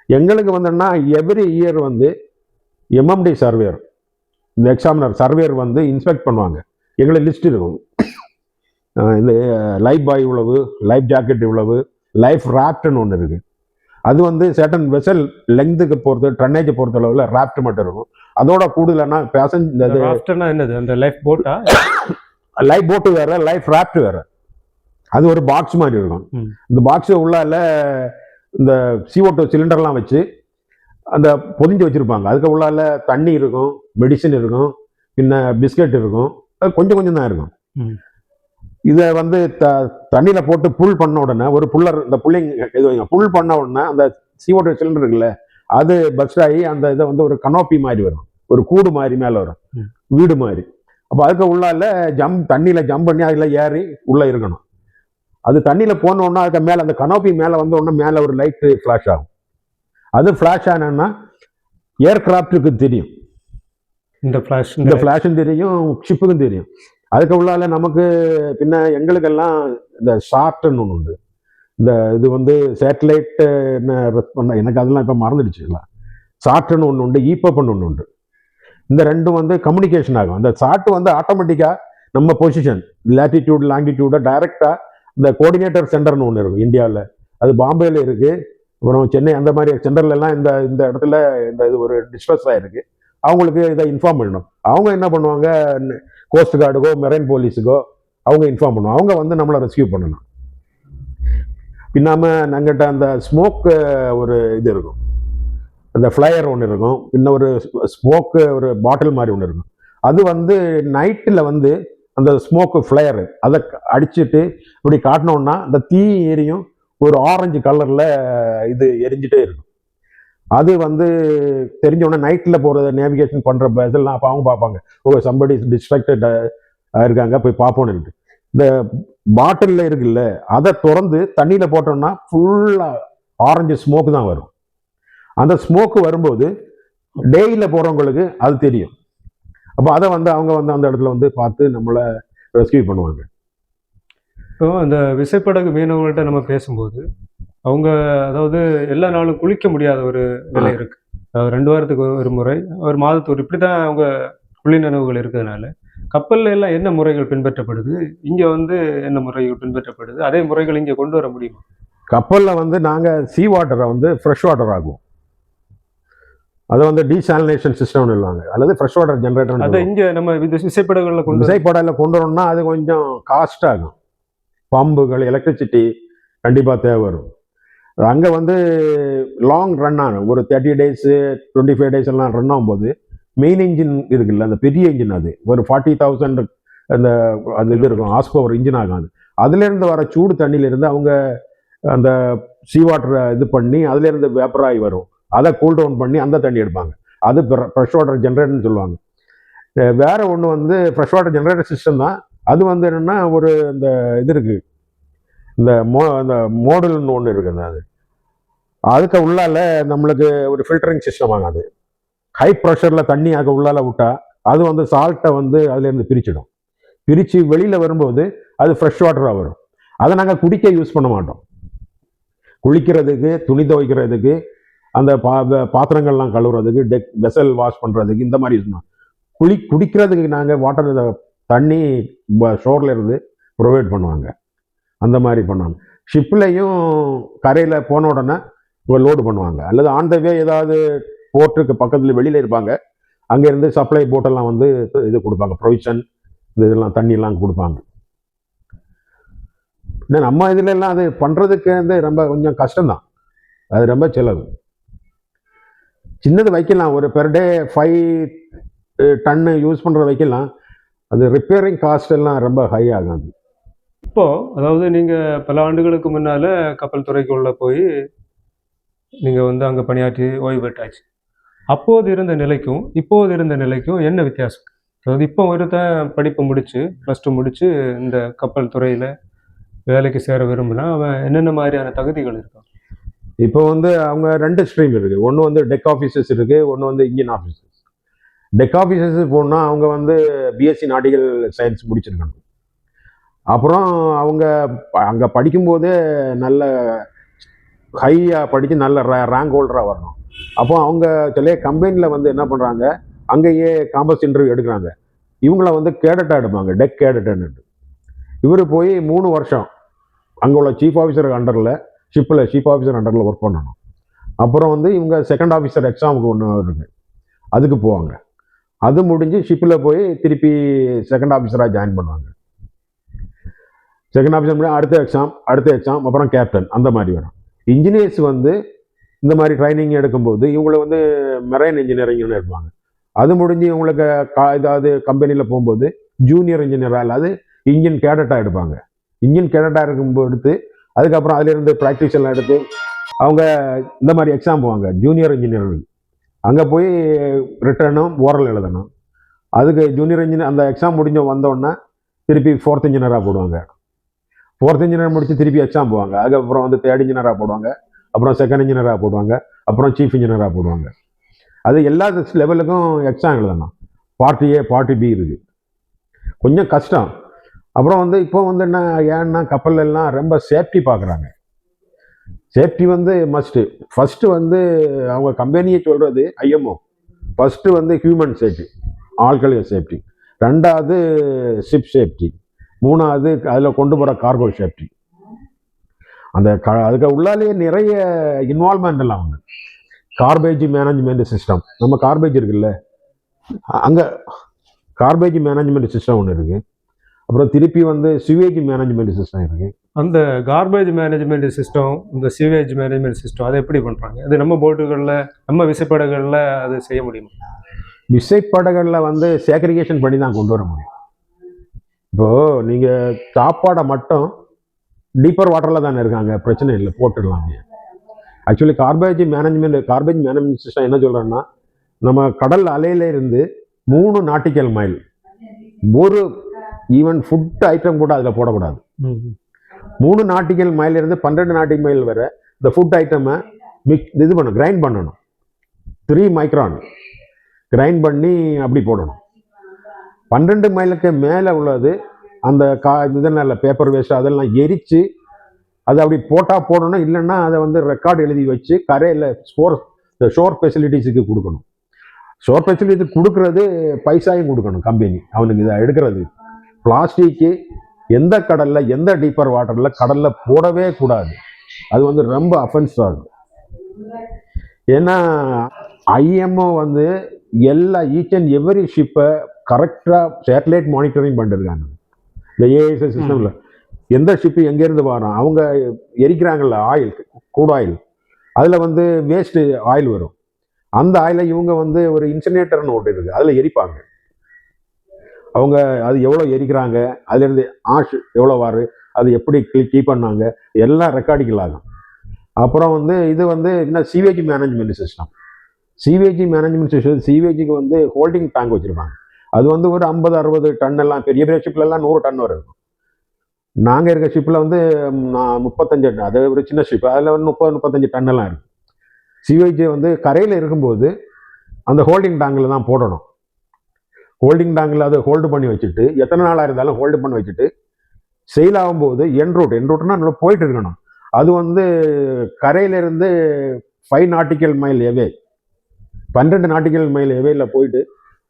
எங்களுக்கு வந்துன்னா எவ்ரி இயர் வந்து எம்எம்டி சர்வேயர், இந்த எக்ஸாமினர் சர்வேயர் வந்து இன்ஸ்பெக்ட் பண்ணுவாங்க. எங்களுக்கு லிஸ்ட் இருக்கும், இந்த லைஃப் பாய் இவ்வளவு, லைஃப் ஜாக்கெட் இவ்வளவு, லைஃப் ராப்ட்னு ஒன்று இருக்குது. அது வந்து சேட்டன் வெசல் லெங்துக்கு பொறுத்து, டன்னேஜை பொறுத்த அளவில் ராப்ட் மட்டும் இருக்கும். அதோட கூடுதலானா என்னது, அந்த லைஃப் போட்டா? லைஃப் போட்டு வேற, லைஃப் ராப்ட் வேற. அது ஒரு பாக்ஸ் மாதிரி இருக்கும். இந்த பாக்ஸ் உள்ளால இந்த CO2 சிலிண்டர்லாம் வச்சு அந்த பொதிஞ்சு வச்சிருப்பாங்க. அதுக்கு உள்ளால தண்ணி இருக்கும், மெடிசன் இருக்கும், பின்ன பிஸ்கட் இருக்கும், கொஞ்சம் கொஞ்சம் தான் இருக்கும். இதை வந்து தண்ணியில் போட்டு புல் பண்ண உடனே ஒரு புல்லர், இந்த புல் பண்ண உடனே அந்த CO2 சிலிண்டர் இருக்குல்ல, அது பஸ்ட் ஆகி அந்த இதை வந்து ஒரு கனோப்பி மாதிரி வரும், ஒரு கூடு மாதிரி மேலே வரும், வீடு மாதிரி. அப்போ அதுக்கு உள்ளால தண்ணியில் ஜம்ப் பண்ணி அதில் ஏறி உள்ளே இருக்கணும். அது தண்ணியில் போனோன்னா அதுக்கு மேலே அந்த கனோப்பி மேலே வந்த உடனே மேலே ஒரு லைட்டு ஃப்ளாஷ் ஆகும். அது ஃப்ளாஷ் ஆனா ஏர்கிராஃப்டுக்கு தெரியும், இந்த ஃப்ளாஷும் தெரியும், ஷிப்புக்கும் தெரியும். அதுக்கு உள்ளால நமக்கு பின்ன எங்களுக்கெல்லாம் இந்த ஷார்ட்னு ஒன்று உண்டு. இந்த இது வந்து சேட்டலைட் என்ன பண்ண, எனக்கு அதெல்லாம் இப்போ மறந்துடுச்சுங்களா. ஷார்ட்னு ஒன்று உண்டு, ஈப்பப்னு ஒன்று உண்டு. இந்த ரெண்டும் வந்து கம்யூனிகேஷன் ஆகும். அந்த ஷார்ட் வந்து ஆட்டோமேட்டிக்காக நம்ம பொசிஷன், லேட்டிடியூட் லாங்கிடியூடை டைரெக்டாக இந்த கோஆர்டினேட்டர் சென்டர்னு ஒன்று இருக்கும் இந்தியாவில், அது பாம்பேயில் இருக்குது, அப்புறம் சென்னை, அந்த மாதிரி சென்டர்லலாம் இந்த இடத்துல இந்த இது ஒரு டிஸ்ட்ரஸ் ஆகிருக்கு. அவங்களுக்கு இதை இன்ஃபார்ம் பண்ணணும். அவங்க என்ன பண்ணுவாங்க, கோஸ்ட் கார்டுக்கோ மெரைன் போலீஸுக்கோ அவங்க இன்ஃபார்ம் பண்ணுவோம். அவங்க வந்து நம்மளை ரெஸ்கியூ பண்ணணும். பின்னாம நாங்கிட்ட அந்த ஸ்மோக் ஒரு இது இருக்கும், அந்த ஃப்ளையர் ஒன்று இருக்கும், இன்னும் ஒரு ஸ்மோக்கு ஒரு பாட்டில் மாதிரி ஒன்று இருக்கும். அது வந்து நைட்டில் வந்து அந்த ஸ்மோக்கு ஃப்ளேயரு அதை அடிச்சுட்டு இப்படி காட்டினோன்னா அந்த தீ எரியும், ஒரு ஆரஞ்சு கலரில் இது எரிஞ்சிட்டே இருக்கும். அது வந்து தெரிஞ்சோடனே நைட்டில் போகிற நேவிகேஷன் பண்ணுற இதெல்லாம் அப்போ அவங்க பார்ப்பாங்க, ஓ சம்படி டிஸ்ட்ராக்டட் இருக்காங்க, போய் பார்ப்போன்னு. இந்த பாட்டிலில் இருக்குல்ல, அதை திறந்து தண்ணியில் போட்டோம்னா ஃபுல்லாக ஆரஞ்சு ஸ்மோக்கு தான் வரும். அந்த ஸ்மோக்கு வரும்போது டேயில் போகிறவங்களுக்கு அது தெரியும். அப்போ அதை வந்து அவங்க வந்து அந்த இடத்துல வந்து பார்த்து நம்மளை ரெஸ்கியூ பண்ணுவாங்க. இப்போ அந்த விசைப்படகு மீனவர்கள்ட்ட நம்ம பேசும்போது அவங்க அதாவது எல்லா நாளும் குளிக்க முடியாத ஒரு நிலை இருக்கு. அதாவது 2 வாரத்துக்கு ஒரு முறை, ஒரு மாதத்துக்கு இப்படி தான் அவங்க குளிர்நினைவுகள் இருக்கிறதுனால கப்பல்ல எல்லாம் என்ன முறைகள் பின்பற்றப்படுது, இங்க வந்து என்ன முறைகள் பின்பற்றப்படுது, அதே முறைகள் இங்க கொண்டு வர முடியுமா? கப்பலில் வந்து நாங்கள் சீ வாட்டரை வந்து ஃப்ரெஷ் வாட்டர் ஆகுவோம். அதை வந்து டீசாலினேஷன் சிஸ்டம்னு சொல்லுவாங்க, அல்லது ஃப்ரெஷ் வாட்டர் ஜென்ரேட்டர். அதை இங்க நம்ம விசைப்படகுகளில் விசைப்படகுல கொண்டு வரணும்னா அது கொஞ்சம் காஸ்ட் ஆகும். பம்புகள், எலக்ட்ரிசிட்டி கண்டிப்பாக தேவை வரும். அங்கே வந்து லாங் ரன் ஆகும், ஒரு 30 டேஸு 25 டேஸ் எல்லாம் ரன் ஆகும்போது மெயின் இன்ஜின் இருக்குல்ல, அந்த பெரிய இன்ஜின், அது ஒரு 40,000 அந்த அது இது இருக்கும், ஹார்ஸ் பவர் இன்ஜின் ஆகும். அதுலேருந்து வர சூடு தண்ணியிலேருந்து அவங்க அந்த சீ வாட்டரை இது பண்ணி அதுலேருந்து வேப்பராகி வரும், அதை கூல் டவுன் பண்ணி அந்த தண்ணி எடுப்பாங்க. அது ஃப்ரெஷ் வாட்டர் ஜென்ரேட்டர்னு சொல்லுவாங்க. வேற ஒன்று வந்து ஃப்ரெஷ் வாட்டர் ஜென்ரேட்டர் சிஸ்டம் தான். அது வந்து என்னென்னா ஒரு இந்த இது இருக்குது, இந்த அந்த மோடல்னு ஒன்று இருக்குது. அதுக்கு உள்ளால நம்மளுக்கு ஒரு ஃபில்டரிங் சிஸ்டம் ஆகாது. ஹை ப்ரெஷரில் தண்ணி அதுக்கு உள்ளால விட்டா அது வந்து சால்ட்டை வந்து அதுலேருந்து பிரிச்சிடும். பிரித்து வெளியில் வரும்போது அது ஃப்ரெஷ் வாட்டராக வரும். அதை நாங்கள் குடிக்க யூஸ் பண்ண மாட்டோம். குளிக்கிறதுக்கு, துணி துவைக்கிறதுக்கு, அந்த பாத்திரங்கள்லாம் கழுவுறதுக்கு, வெசல் வாஷ் பண்ணுறதுக்கு, இந்த மாதிரி யூஸ் பண்ணோம். குடிக்கிறதுக்கு நாங்கள் வாட்டர் தண்ணி ஷோரில் இருந்து ப்ரொவைட் பண்ணுவாங்க. அந்த மாதிரி பண்ணுவாங்க. ஷிப்லையும் கரையில் போன உடனே லோடு பண்ணுவாங்க, அல்லது ஆன் த வே ஏதாவது போர்ட்டுக்கு பக்கத்தில் வெளியில் இருப்பாங்க, அங்கேருந்து சப்ளை போட்டெல்லாம் வந்து இது கொடுப்பாங்க, ப்ரொவிஷன் இதெல்லாம் தண்ணியெல்லாம் கொடுப்பாங்க. ஏன்னா நம்ம இதுலலாம் அது பண்ணுறதுக்கு வந்து ரொம்ப கொஞ்சம் கஷ்டம்தான், அது ரொம்ப செலவு. சின்னது வைக்கலாம், ஒரு பெர் டே 5 டன்னு யூஸ் பண்ணுற வைக்கலாம். அது ரிப்பேரிங் காஸ்ட் எல்லாம் ரொம்ப ஹை ஆகும். இப்போ அதாவது நீங்கள் பல ஆண்டுகளுக்கு முன்னால் கப்பல் துறைக்குள்ளே போய் நீங்கள் வந்து அங்கே பணியாற்றி ஓய்வு பெற்றாச்சு. அப்போது இருந்த நிலைக்கும் இப்போது இருந்த நிலைக்கும் என்ன வித்தியாசம்? அதாவது இப்போ ஒருத்தன் படிப்பு முடித்து +2 முடித்து இந்த கப்பல் துறையில் வேலைக்கு சேர விரும்பினா அவன் என்னென்ன மாதிரியான தகுதிகள் இருக்கும்? இப்போ வந்து அவங்க 2 ஸ்ட்ரீம் இருக்குது. ஒன்று வந்து டெக் ஆஃபீஸர்ஸ் இருக்குது, ஒன்று வந்து இன்ஜின் ஆஃபீஸர்ஸ். டெக் ஆஃபீஸர்ஸ் போனால் அவங்க வந்து பிஎஸ்சி நாட்டிக்கல் சயின்ஸ் முடிச்சிருக்கணும். அப்புறம் அவங்க அங்கே படிக்கும்போதே நல்ல ஹையாக படித்து நல்ல ரேங்க் ஹோல்டராக வரணும். அப்போ அவங்க சில கம்பெனியில் வந்து என்ன பண்ணுறாங்க, அங்கேயே காம்பஸ் இன்டர்வியூ எடுக்கிறாங்க. இவங்கள வந்து கேடட்டாக எடுப்பாங்க, டெக் கேடட்டுன்னு. இவர் போய் 3 வருஷம் அங்கே உள்ள சீஃப் ஆஃபீஸர் அண்டரில், ஷிப்பில் சீஃப் ஆஃபீஸர் அண்டரில் ஒர்க் பண்ணணும். அப்புறம் வந்து இவங்க செகண்ட் ஆஃபீஸர் எக்ஸாமுக்கு ஒன்று இருக்குது, அதுக்கு போவாங்க. அது முடிஞ்சு ஷிப்பில் போய் திருப்பி செகண்ட் ஆஃபீஸராக ஜாயின் பண்ணுவாங்க. செகண்ட் ஆஃபீஸர் முடியும் அடுத்த எக்ஸாம், அப்புறம் கேப்டன், அந்த மாதிரி வரும். இன்ஜினியர்ஸ் வந்து இந்த மாதிரி ட்ரைனிங் எடுக்கும்போது இவங்களை வந்து மெரைன் இன்ஜினியரிங்னு எடுப்பாங்க. அது முடிஞ்சு இவங்களுக்கு ஏதாவது கம்பெனியில் போகும்போது ஜூனியர் இன்ஜினியராக இல்லாது இன்ஜின் கேடட்டாக எடுப்பாங்க. இன்ஜின் கேடட்டாக இருக்கும்போது எடுத்து அதுக்கப்புறம் அதிலிருந்து ப்ராக்டிஸ் எல்லாம் எடுத்து அவங்க இந்த மாதிரி எக்ஸாம் போவாங்க, ஜூனியர் இன்ஜினியரிங். அங்கே போய் ரிட்டனும் ஓரல் எழுதணும். அதுக்கு ஜூனியர் இன்ஜினியர் அந்த எக்ஸாம் முடிஞ்ச வந்தோடனே திருப்பி 4th இன்ஜினியராக போடுவாங்க. 4th இன்ஜினியர் முடிச்சு திருப்பி எக்ஸாம் போவாங்க. அதுக்கப்புறம் வந்து 3rd இன்ஜினியராக போடுவாங்க, அப்புறம் 2nd இன்ஜினியராக போடுவாங்க, அப்புறம் சீஃப் இன்ஜினியராக போடுவாங்க. அது எல்லா லெவலுக்கும் எக்ஸாம் எழுதணும். பார்ட் ஏ பார்ட் பி இருக்குது, கொஞ்சம் கஷ்டம். அப்புறம் வந்து இப்போ வந்து என்ன ஏன்னா கப்பல் எல்லாம் ரொம்ப சேஃப்டி பார்க்குறாங்க. சேஃப்டி வந்து மஸ்ட்டு. ஃபஸ்ட்டு வந்து அவங்க கம்பெனியை சொல்கிறது ஐஎம்ஓ, ஃபஸ்ட்டு வந்து ஹியூமன் சேஃப்டி, ஆட்கள் சேஃப்டி, 2வது ஷிப் சேஃப்டி, 3வது அதில் கொண்டு போகிற கார்கோ சேஃப்டி. அந்த அதுக்கு உள்ளாலேயே நிறைய இன்வால்மெண்ட் எல்லாம் உண்டு. கார்பேஜ் மேனேஜ்மெண்ட் சிஸ்டம், நம்ம கார்பேஜ் இருக்குல்ல, அங்கே கார்பேஜ் மேனேஜ்மெண்ட் சிஸ்டம் ஒன்று இருக்குது. அப்புறம் திருப்பி வந்து சிவேஜ் மேனேஜ்மெண்ட் சிஸ்டம் இருக்குது. அந்த கார்பேஜ் மேனேஜ்மெண்ட் சிஸ்டம், இந்த சிவேஜ் மேனேஜ்மெண்ட் சிஸ்டம் அதை எப்படி பண்ணுறாங்க? அது நம்ம போட்டுகளில், நம்ம விசைப்படகுகளில் அது செய்ய முடியுமா? விசைப்படகுகளில் வந்து சேக்ரிகேஷன் பண்ணி தான் கொண்டு வர முடியும். இப்போது நீங்கள் சாப்பாடை மட்டும் டீப்பர் வாட்டரில் தானே இருக்காங்க, பிரச்சனை இல்லை, போட்டுடலாம். ஆக்சுவலி கார்பேஜ் மேனேஜ்மெண்ட் சிஸ்டம் என்ன சொல்கிறேன்னா, நம்ம கடல் அலையில இருந்து 3 நாட்டிக்கல் மைல் ஒரு ஈவன் ஃபுட் ஐட்டம் கூட அதில் போடக்கூடாது. 3 நாட்டிக்கல் மைல் இருந்து 12 நாட்டிக்கல் மைல் வரை இந்த ஃபுட் ஐட்டமை இது கிரைண்ட் பண்ணணும். 3 மைக்ரான் கிரைண்ட் பண்ணி அப்படி போடணும். 12 மைலுக்கு மேலே உள்ளது அந்த இதனால் பேப்பர் வேஸ்ட் அதெல்லாம் எரித்து அதை அப்படி போட்டால் போடணும். இல்லைன்னா அதை வந்து ரெக்கார்டு எழுதி வச்சு கரையில் ஷோர் ஃபெசிலிட்டிஸுக்கு கொடுக்கணும். ஷோர் ஃபெசிலிட்டி கொடுக்கறது பைசாயும் கொடுக்கணும் கம்பெனி அவனுக்கு இதை எடுக்கிறது. பிளாஸ்டிக்கு எந்த கடலில் எந்த டீப்பர் வாட்டரில் கடலில் போடவே கூடாது. அது வந்து ரொம்ப அஃபென்ஸ் ஆகும். ஏன்னா ஐஎம்ஓ வந்து எல்லா ஈச் அண்ட் எவரி ஷிப்பை கரெக்டாக சேட்டலைட் மானிட்டரிங் பண்ணிருக்காங்க. இந்த ஏஎஸ்எஸ் சிஸ்டமில் எந்த ஷிப்பு எங்கேருந்து வரோம், அவங்க எரிக்கிறாங்கல்ல ஆயில், கூட் ஆயில், அதில் வந்து வேஸ்ட்டு ஆயில் வரும். அந்த ஆயிலை இவங்க வந்து ஒரு இன்சினேட்டர்னு ஒன்று இருக்குது, அதில் எரிப்பாங்க. அவங்க அது எவ்வளோ எரிக்கிறாங்க, அதுலேருந்து ஆஷ் எவ்வளோ வாரு, அது எப்படி கீப் பண்ணாங்க, எல்லாம் ரெக்கார்டிக்கல் ஆகும். அப்புறம் வந்து இது வந்து என்ன சிவேஜி மேனேஜ்மெண்ட் சிஸ்டம். சிவேஜிக்கு வந்து ஹோல்டிங் டேங்க் வச்சுருப்பாங்க. அது வந்து ஒரு 50-60 டன் எல்லாம், பெரிய பெரிய ஷிப்லலாம் 100 டன் வரை இருக்கும். நாங்கள் இருக்க ஷிப்பில் வந்து 35 டன், அது ஒரு சின்ன ஷிப், அதில் வந்து 30-35 டன் எல்லாம் இருக்கும். சிவேஜி வந்து கரையில் இருக்கும்போது அந்த ஹோல்டிங் டேங்கில் தான் போடணும். ஹோல்டிங் டேங்கில் அதை ஹோல்டு பண்ணி வச்சுட்டு எத்தனை நாளாக இருந்தாலும் ஹோல்டு பண்ணி வச்சுட்டு செயில் ஆகும்போது என்ரூட்னா நம்ம போயிட்டு இருக்கணும். அது வந்து கரையிலிருந்து 5 நாட்டிக்கல் மைல் எவே, 12 நாட்டிக்கல் மைல் எவேயில் போயிட்டு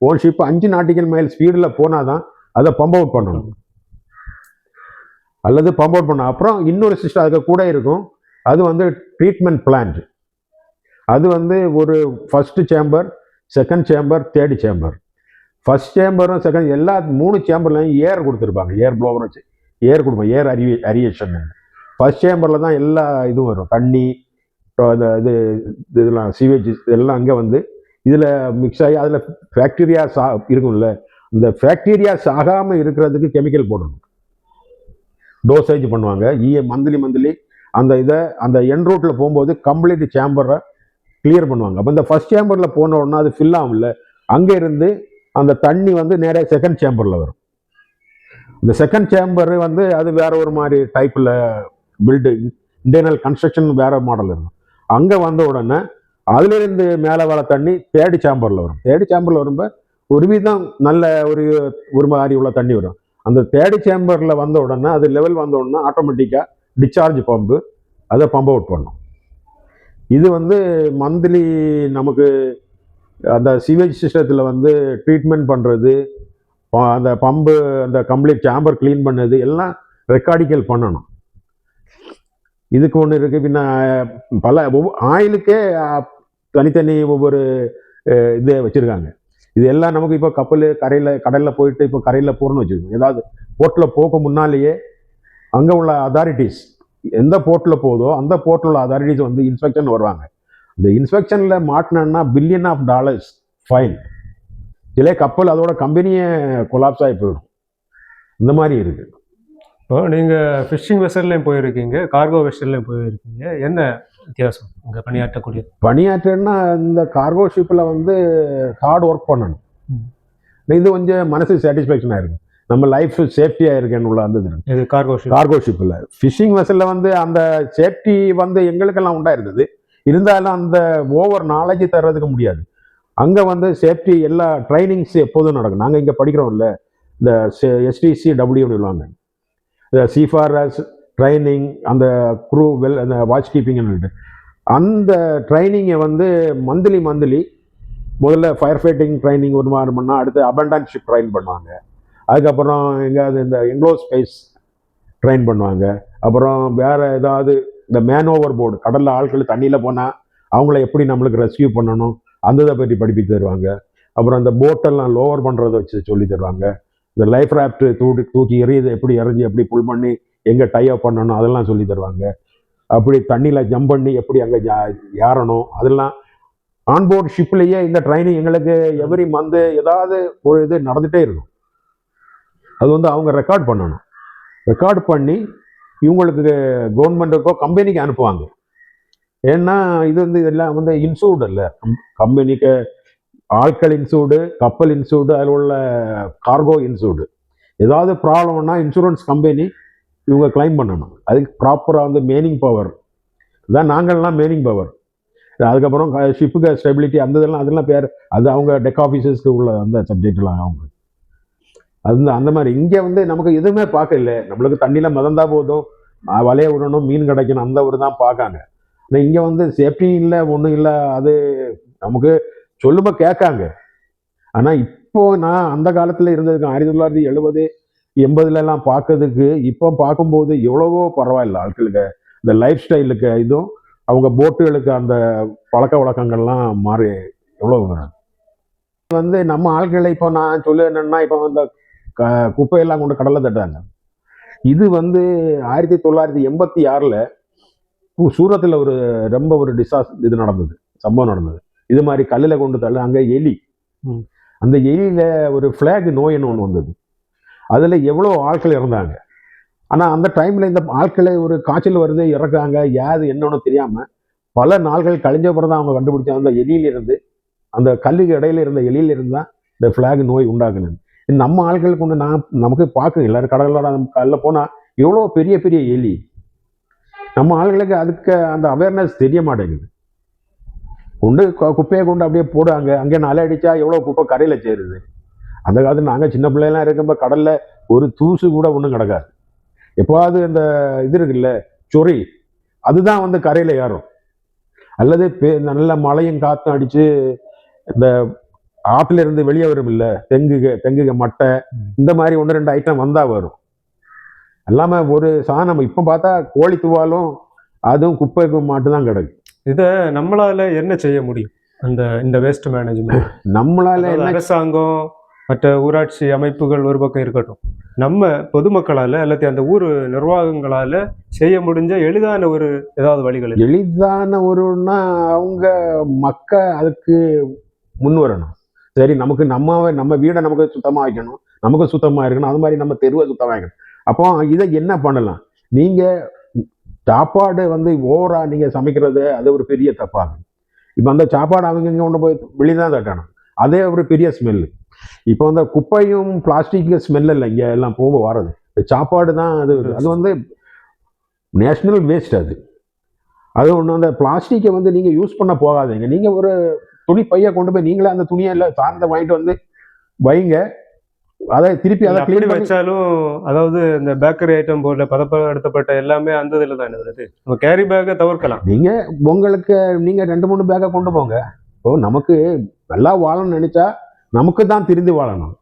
ஓன் ஷிப் 5 நாட்டிக்கல் மைல் ஸ்பீடில் போனால் தான் அதை பம்ப் அவுட் பண்ணணும். அல்லது பம்ப் அவுட் பண்ண அப்புறம் இன்னொரு சிஸ்டம் அதுக்கு கூட இருக்கும். அது வந்து ட்ரீட்மெண்ட் பிளான்ட். அது வந்து ஒரு first chamber, second chamber, third chamber. First சேம்பரும் செகண்ட் எல்லா 3 சேம்பர்லையும் ஏர் கொடுத்துருப்பாங்க. ஏர் ப்ளோவர் வச்சு ஏர் கொடுப்போம், ஏர் அரியேஷன். ஃபர்ஸ்ட் சேம்பரில் தான் எல்லா இதுவும் வரும், தண்ணி, இது இதெல்லாம் சீவேஜ் இதெல்லாம் அங்கே வந்து இதில் மிக்ஸ் ஆகி அதில் ஃபேக்டீரியா இருக்கும்ல, இந்த ஃபேக்டீரியா ஆகாமல் இருக்கிறதுக்கு கெமிக்கல் போடணும், டோசேஜ் பண்ணுவாங்க. மந்த்லி அந்த என் ரூட்டில் போகும்போது கம்ப்ளீட் சேம்பரை கிளியர் பண்ணுவாங்க. அப்போ இந்த ஃபர்ஸ்ட் சேம்பரில் போன உடனே அது ஃபில் ஆகும்ல, அங்கே இருந்து அந்த தண்ணி வந்து நேராக செகண்ட் சேம்பரில் வரும். இந்த செகண்ட் சேம்பர் வந்து அது வேற ஒரு மாதிரி டைப்பில் பில்டு, இன்டர்னல் கன்ஸ்ட்ரக்ஷன் வேற மாடல் இருக்கும். அங்கே வந்த உடனே அதுலேருந்து மேலே வர தண்ணி தேர்ட் சேம்பரில் வரும். தேர்ட் சேம்பரில் வரும்போது ஒரு விதம் நல்ல ஒரு மாதிரி உள்ள தண்ணி வரும். அந்த தேர்ட் சேம்பரில் வந்த உடனே அது லெவல் வந்த உடனே ஆட்டோமேட்டிக்காக டிஸ்சார்ஜ் பம்பு அதை பம்ப் அவுட் பண்ணும். இது வந்து மந்த்லி நமக்கு அந்த சிவேஜ் சிஸ்டத்தில் வந்து ட்ரீட்மெண்ட் பண்ணுறது, அந்த பம்பு அந்த கம்ப்ளீட் சேம்பர் க்ளீன் பண்ணது எல்லாம் ரெக்கார்டிக்கல் பண்ணணும். இதுக்கு ஒன்று இருக்குது. பின்ன பல ஆயிலுக்கே தனித்தனி ஒவ்வொரு இது வச்சுருக்காங்க. இது எல்லாம் நமக்கு இப்போ கடலில் போயிட்டு இப்போ கரையில் போகணும்னு வச்சுருக்கோம். ஏதாவது போர்ட்டில் போக முன்னாலேயே அங்கே உள்ள அதாரிட்டிஸ் எந்த போர்ட்டில் போதோ அந்த போர்ட்டில் உள்ள அதாரிட்டிஸ் வந்து இன்ஸ்பெக்ஷன் வருவாங்க. இந்த இன்ஸ்பெக்ஷனில் மாட்டினா $1 பில்லியன் ஃபைன். இதிலே கப்பல் அதோட கம்பெனியே கொலாப்ஸ் ஆகி போயிடும். இந்த மாதிரி இருக்குது. இப்போ நீங்கள் ஃபிஷிங் வெசல்லையும் போயிருக்கீங்க, கார்கோ வெசல்லையும் போயிருக்கீங்க, என்ன வித்தியாசம் இங்கே பணியாற்றுன்னா இந்த கார்கோ ஷிப்பில் வந்து ஹார்ட் ஒர்க் பண்ணணும். இது கொஞ்சம் மனசுக்கு சாட்டிஸ்ஃபேக்ஷனாக இருக்கும், நம்ம லைஃப் சேஃப்டியாக இருக்கேன்னு உள்ள அந்த இது கார்கோ ஷிப்பில். ஃபிஷிங் வெசலில் வந்து அந்த சேஃப்டி வந்து எங்களுக்கெல்லாம் உண்டாயிருந்தது. இருந்தாலும் அந்த ஓவர் நாலேஜ் தர்றதுக்கு முடியாது. அங்கே வந்து சேஃப்டி எல்லா ட்ரைனிங்ஸ் எப்போதும் நடக்கும். நாங்கள் இங்கே படிக்கிறோம்ல, இந்த STCWன்னு சொல்லுவாங்க, இந்த சீஃபாரர்ஸ் ட்ரைனிங், அந்த க்ரூ அந்த வாட்ச் கீப்பிங்னு அந்த ட்ரைனிங்கை வந்து மந்த்லி முதல்ல ஃபயர் ஃபைட்டிங் ட்ரைனிங் ஒரு மாதிரி பண்ணால் அடுத்து அபண்டன்ட் ஷிப் ட்ரைன் பண்ணுவாங்க. அதுக்கப்புறம் எங்கேயாவது இந்த எங்க்ளோ ஸ்பேஸ் ட்ரைன் பண்ணுவாங்க. அப்புறம் வேறு ஏதாவது இந்த மேன் ஓவர் போர்டு, கடலில் ஆட்கள் தண்ணியில் போனால் அவங்கள எப்படி நம்மளுக்கு ரெஸ்கியூ பண்ணணும் அந்த இதை பற்றி படிப்பித்து தருவாங்க. அப்புறம் அந்த போட்டெல்லாம் லோவர் பண்ணுறதை வச்சு சொல்லி தருவாங்க. இந்த லைஃப் ராஃப்ட் தூக்கி எறியதை எப்படி எறிஞ்சு எப்படி புல் பண்ணி எங்கே டை அப் பண்ணணும் அதெல்லாம் சொல்லி தருவாங்க. அப்படி தண்ணியில் ஜம்ப் பண்ணி எப்படி அங்கே ஏறணும் அதெல்லாம் ஆன்போர்ட் ஷிப்லேயே இந்த ட்ரைனிங் எங்களுக்கு எவ்ரி மந்த் ஏதாவது ஒரு இது நடந்துகிட்டே இருக்கும். அது வந்து அவங்க ரெக்கார்ட் பண்ணணும். ரெக்கார்ட் பண்ணி இவங்களுக்கு கவர்மெண்ட்டுக்கோ கம்பெனிக்கு அனுப்புவாங்க. ஏன்னா இது வந்து இதெல்லாம் வந்து இன்சூர்டு இல்லை, கம்பெனிக்கு ஆட்கள் இன்சூர்டு, கப்பல் இன்சூர்டு, அதில் உள்ள கார்கோ இன்சூர்டு. ஏதாவது ப்ராப்ளம்னா இன்சூரன்ஸ் கம்பெனி இவங்க கிளைம் பண்ணணும். அதுக்கு ப்ராப்பராக வந்து மேனிங் பவர் தான், நாங்கள்லாம் மேனிங் பவர். அதுக்கப்புறம் ஷிப்புக்கு ஸ்டெபிலிட்டி அந்த இதெல்லாம் அதெல்லாம் பேர், அது அவங்க டெக் ஆஃபீஸர்ஸ்க்கு உள்ள அந்த சப்ஜெக்ட்லாம் அவங்க அது அந்த மாதிரி. இங்கே வந்து நமக்கு எதுவுமே பார்க்க இல்லை, நம்மளுக்கு தண்ணியில் மிதந்தா போதும், வலைய விடணும், மீன் கிடைக்கணும், அந்த ஒரு தான் பார்க்காங்க. ஆனால் இங்கே வந்து சேஃப்டி இல்லை, ஒன்றும் இல்லை. அது நமக்கு சொல்லுமா கேட்காங்க. ஆனால் இப்போ நான் அந்த காலத்தில் இருந்ததுக்கு 1970 80 பார்க்கறதுக்கு இப்போ பார்க்கும்போது எவ்வளவோ பரவாயில்ல. ஆட்களுக்கு இந்த லைஃப் ஸ்டைலுக்கு இதுவும் அவங்க போட்டுகளுக்கு அந்த பழக்க வழக்கங்கள்லாம் மாறி எவ்வளோ வந்து நம்ம ஆட்களை இப்போ நான் சொல்ல என்னன்னா, இப்போ அந்த குப்பையெல்லாம் கொண்டு கடலை தட்டாங்க. இது வந்து 1986 சூரத்தில் ஒரு ரொம்ப ஒரு இது நடந்தது, சம்பவம் நடந்தது. இது மாதிரி கல்லில் கொண்டு தள்ள அங்கே எலி, அந்த எலியில ஒரு ஃபிளாக் நோயின்னு ஒன்று வந்தது. அதில் எவ்வளோ ஆட்கள் இறந்தாங்க. ஆனால் அந்த டைமில் இந்த ஆட்களை ஒரு காய்ச்சல் வருது இறக்குறாங்க, யாது என்னன்னு தெரியாமல் பல நாள்கள் கழிஞ்ச பிறகு தான் அவங்க கண்டுபிடிச்சாங்க அந்த எலியிலிருந்து, அந்த கல்லுக்கு இடையில இருந்த எலியிலிருந்து தான் இந்த ஃபிளாக் நோய் உண்டாக்குனது. நம்ம ஆட்களுக்கு ஒன்று நமக்கு பார்க்குங்க, எல்லாரும் கடலோட கல்லில் போனால் எவ்வளோ பெரிய பெரிய எலி. நம்ம ஆளுங்களுக்கு அதுக்கு அந்த அவேர்னஸ் தெரிய மாட்டேங்குது. கொண்டு குப்பையை கொண்டு அப்படியே போடுவாங்க, அங்கே அலை அடித்தா எவ்வளோ குப்பை கரையில் சேருது. அந்த காலத்தில் நாங்கள் சின்ன பிள்ளைலாம் இருக்கும்போது கடலில் ஒரு தூசு கூட ஒன்றும் கிடக்காது. எப்போவாது இந்த இது இருக்குல்ல சொறி, அதுதான் வந்து கரையில் ஏறும். அல்லது நல்ல மழையும் காற்றும் அடித்து இந்த ஆற்றுல இருந்து வெளியே வரும் இல்லை, தெங்குக மட்டை, இந்த மாதிரி 1-2 ஐட்டம் வந்தால் வரும். எல்லாமே ஒரு சாணம். இப்போ பார்த்தா கோழி துவாலும் அதுவும் குப்பைக்கு மட்டும்தான் கிடக்கு. இதை நம்மளால என்ன செய்ய முடியும்? இந்த வேஸ்ட் மேனேஜ்மெண்ட் நம்மளால என்ன, அரசாங்கம் மற்ற ஊராட்சி அமைப்புகள் ஒரு பக்கம் இருக்கட்டும், நம்ம பொதுமக்களால் எல்லாத்தையும் அந்த ஊர் நிர்வாகங்களால் செய்ய முடிஞ்ச எளிதான ஒரு ஏதாவது வழிகள்? எளிதான ஒருன்னா அவங்க அதுக்கு முன் வரணும். சரி, நமக்கு நம்ம வீடை நமக்கு சுத்தமாக வைக்கணும், நமக்கு சுத்தமாக இருக்கணும், அது மாதிரி நம்ம தெருவை சுத்தமாக வைக்கணும். அப்போ இதை என்ன பண்ணலாம்? நீங்கள் சாப்பாடு வந்து ஓவரா நீங்கள் சமைக்கிறது அது ஒரு பெரிய தப்பாகும். இப்போ அந்த சாப்பாடு அவங்க இங்கே கொண்டு போய் வெளியே தட்டணும், அதே ஒரு பெரிய ஸ்மெல்லு. இப்போ அந்த குப்பையும் பிளாஸ்டிக் ஸ்மெல் இல்லை, இங்கே எல்லாம் போக வர்றது சாப்பாடு தான். அது வந்து நேஷ்னல் வேஸ்ட். அது ஒன்று. அந்த பிளாஸ்டிக்கை வந்து நீங்கள் யூஸ் பண்ண போகாதீங்க. நீங்கள் ஒரு துணி பையை கொண்டு போய் நீங்களே அந்த துணியை இல்லை சார்ந்த வாங்கிட்டு வந்து வைங்க. அதை திருப்பி அதை கிளீன் வச்சாலும், அதாவது இந்த பேக்கரி ஐட்டம் போல பதப்படுத்தப்பட்ட எல்லாமே அந்த இதில் தான் வருது. நம்ம கேரி பேக்கை தவிர்க்கலாம். உங்களுக்கு நீங்கள் 2-3 பேக்கை கொண்டு போங்க. இப்போ நமக்கு நல்லா வாழணும்னு நினைச்சா நமக்கு தான் திருந்தி வாழணும்.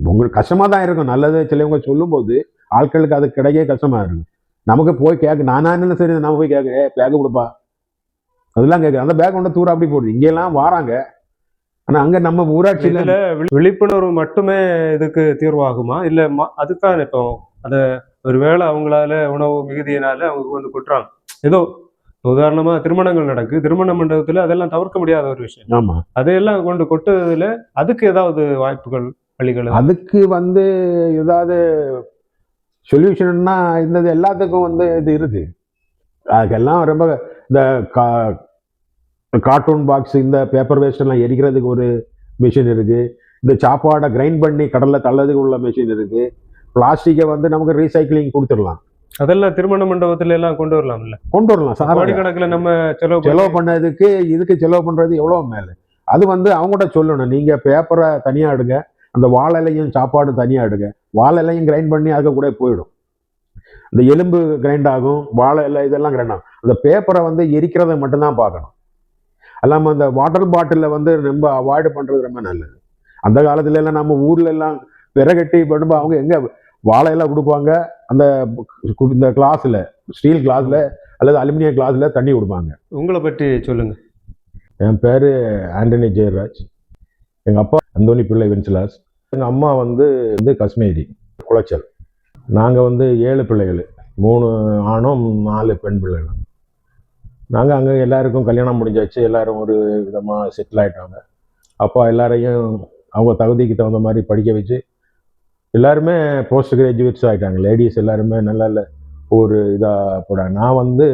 உங்களுக்கு கஷ்டமாக தான் இருக்கும், நல்லது சிலவங்க சொல்லும்போது ஆட்களுக்கு அது கிடைக்க கஷ்டமாக இருக்கும். நமக்கு போய் கேட்க நானா என்ன சரி, நம்ம போய் கேட்க பேக்கு கொடுப்பா அதெல்லாம் கேட்க, அந்த பேக் கொண்டு தூரம் அப்படி போடுது. இங்கெல்லாம் வாராங்க, ஆனால் அங்கே நம்ம ஊராட்சியில் விழிப்புணர்வு மட்டுமே இதுக்கு தீர்வாகுமா? இல்லை அதுதான் இப்போ அதை ஒருவேளை அவங்களால உணவு மிகுதியினால அவங்க வந்து கொட்டுறாங்க. ஏதோ உதாரணமா திருமணங்கள் நடக்கு, திருமண மண்டபத்தில் அதெல்லாம் தவிர்க்க முடியாத ஒரு விஷயம். ஆமா, அதையெல்லாம் கொண்டு கொட்டுறதுல அதுக்கு ஏதாவது வாய்ப்புகள், வழிகள்? அதுக்கு வந்து ஏதாவது சொல்யூஷன்னா இந்த எல்லாத்துக்கும் வந்து இது இருக்கு. அதுக்கெல்லாம் ரொம்ப இந்த கார்ட்டூன் பாக்ஸ், இந்த பேப்பர் வேஸ்ட் எல்லாம் எரிக்கிறதுக்கு ஒரு மிஷின் இருக்கு. இந்த சாப்பாடை கிரைண்ட் பண்ணி கடலில் தள்ளதுக்கு உள்ள மிஷின் இருக்கு. பிளாஸ்டிக்கை வந்து நமக்கு ரீசைக்கிளிங் கொடுத்துடலாம். அதெல்லாம் திருமண மண்டபத்துல எல்லாம் கொண்டு வரலாம்ல? கொண்டு வரலாம். கோடிக்கணக்கில் நம்ம செலவு பண்ணதுக்கு இதுக்கு செலவு பண்றது எவ்வளவு மேலே. அது வந்து அவங்ககிட்ட சொல்லணும், நீங்க பேப்பரை தனியா எடுங்க, அந்த வாழலையும் சாப்பாடு தனியா எடுங்க. வாழலையும் கிரைண்ட் பண்ணி அதுக்கு கூட போயிடும். இந்த எலும்பு கிரைண்ட் ஆகும், வாழை இலை இதெல்லாம் கிரைண்ட் ஆகும். அந்த பேப்பரை வந்து எரிக்கிறத மட்டும்தான் பார்க்கணும். அல்லாமல் அந்த வாட்டர் பாட்டிலில் வந்து ரொம்ப அவாய்டு பண்ணுறது ரொம்ப நல்லது. அந்த காலத்துல எல்லாம் நம்ம ஊர்ல எல்லாம் விறகட்டி பண்ணும்போது அவங்க எங்கே வாழையெல்லாம் கொடுப்பாங்க, அந்த இந்த கிளாஸில், ஸ்டீல் கிளாஸில் அல்லது அலுமினியம் கிளாஸில் தண்ணி கொடுப்பாங்க. உங்களை பற்றி சொல்லுங்கள். என் பேர் ஆண்டனி ஜெயராஜ். எங்கள் அப்பா அந்தோனி பிள்ளை வென்சிலாஸ். எங்கள் அம்மா வந்து காஷ்மீரி குளச்சல். நாங்கள் வந்து 7 பிள்ளைகள், 3 ஆணும் 4 பெண் பிள்ளைகள். நாங்கள் அங்கே எல்லாருக்கும் கல்யாணம் முடிஞ்சாச்சு, எல்லோரும் ஒரு விதமாக செட்டில் ஆகிட்டாங்க. அப்பா எல்லாரையும் அவங்க தகுதிக்கு தகுந்த மாதிரி படிக்க வச்சு எல்லாருமே போஸ்ட் கிராஜுவேட்ஸ் ஆகிட்டாங்க. லேடிஸ் எல்லாருமே நல்ல ஒரு இதாக போடாங்க. நான் வந்து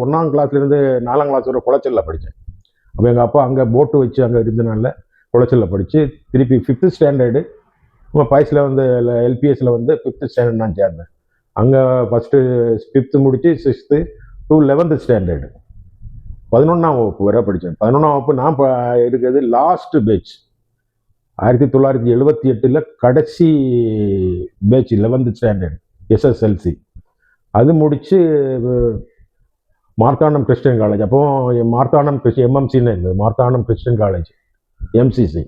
1ஆம் கிளாஸ்லேருந்து 4ஆம் கிளாஸ் வரை குளச்சலில் படித்தேன். அப்போ எங்கள் அப்பா அங்கே போட்டு வச்சு அங்கே இருந்தனால குளச்சலில் படித்து திருப்பி 5th ஸ்டாண்டர்டு பாய்ஸில் வந்து எல்பிஎஸ்சில் வந்து 5th ஸ்டாண்டர்ட் நான் சேர்ந்தேன். அங்கே ஃபஸ்ட்டு 5th முடித்து 6th to 11th ஸ்டாண்டர்டு 11ஆம் வகுப்பு வரை படித்தேன். 11ஆம் வகுப்பு நான் இருக்கிறது லாஸ்ட் பேட்ச். 1978 கடைசி பேட்ச் 11th ஸ்டாண்டர்ட் எஸ்எஸ்எல்சி. அது முடித்து மார்த்தாண்டம் கிறிஸ்டியன் காலேஜ், அப்போ மார்த்தாண்டம் எம்எம்சின்னு இருந்தது, மார்த்தாண்டம் கிறிஸ்டியன் காலேஜ் எம்சிசி.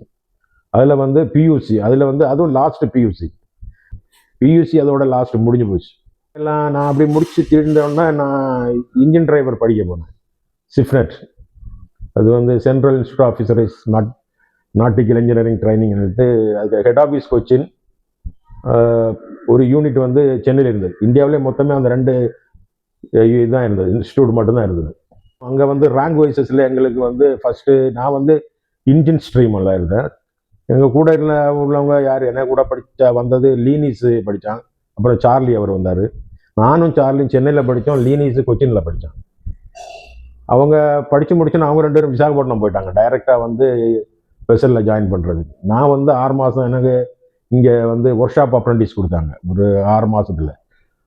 அதில் வந்து பியூசி, அதில் வந்து அதுவும் லாஸ்ட் பியூசி அதோட லாஸ்ட் முடிஞ்சு போச்சு. எல்லாம் நான் அப்படி முடிச்சு திருந்தோன்னா நான் இன்ஜின் டிரைவர் படிக்க போனேன். சிஃப்னட், அது வந்து central institute of fisheries nautical engineering ட்ரைனிங்னுட்டு, அதுக்கு ஹெட் ஆஃபீஸ் கொச்சின், ஒரு யூனிட் வந்து சென்னையில் இருந்தது. இந்தியாவிலே மொத்தமே அந்த 2 இதுதான் இருந்தது, இன்ஸ்டியூட் மட்டும்தான் இருந்தது. அங்கே வந்து ரேங்க் வைசஸில் எங்களுக்கு வந்து ஃபஸ்ட்டு நான் வந்து இன்ஜின் ஸ்ட்ரீம் எல்லாம் இருந்தேன். எங்கள் கூட உள்ளவங்க யார் என்ன கூட வந்தது லீனிஸ் படித்தான், அப்புறம் சார்லி அவர் வந்தார். நானும் சார்லியும் சென்னையில் படித்தோம், லீனிஸ் கொச்சினில் படித்தான். அவங்க படித்து முடிச்சுன்னு அவங்க 2 பேரும் விசாகப்பட்டினம் போயிட்டாங்க டைரெக்டாக வந்து ஸ்பெஷலில் ஜாயின் பண்ணுறதுக்கு. நான் வந்து 6 மாதம் எனக்கு இங்கே வந்து ஒர்க் ஷாப் அப்ரெண்டிஸ் கொடுத்தாங்க ஒரு 6 மாதத்தில்.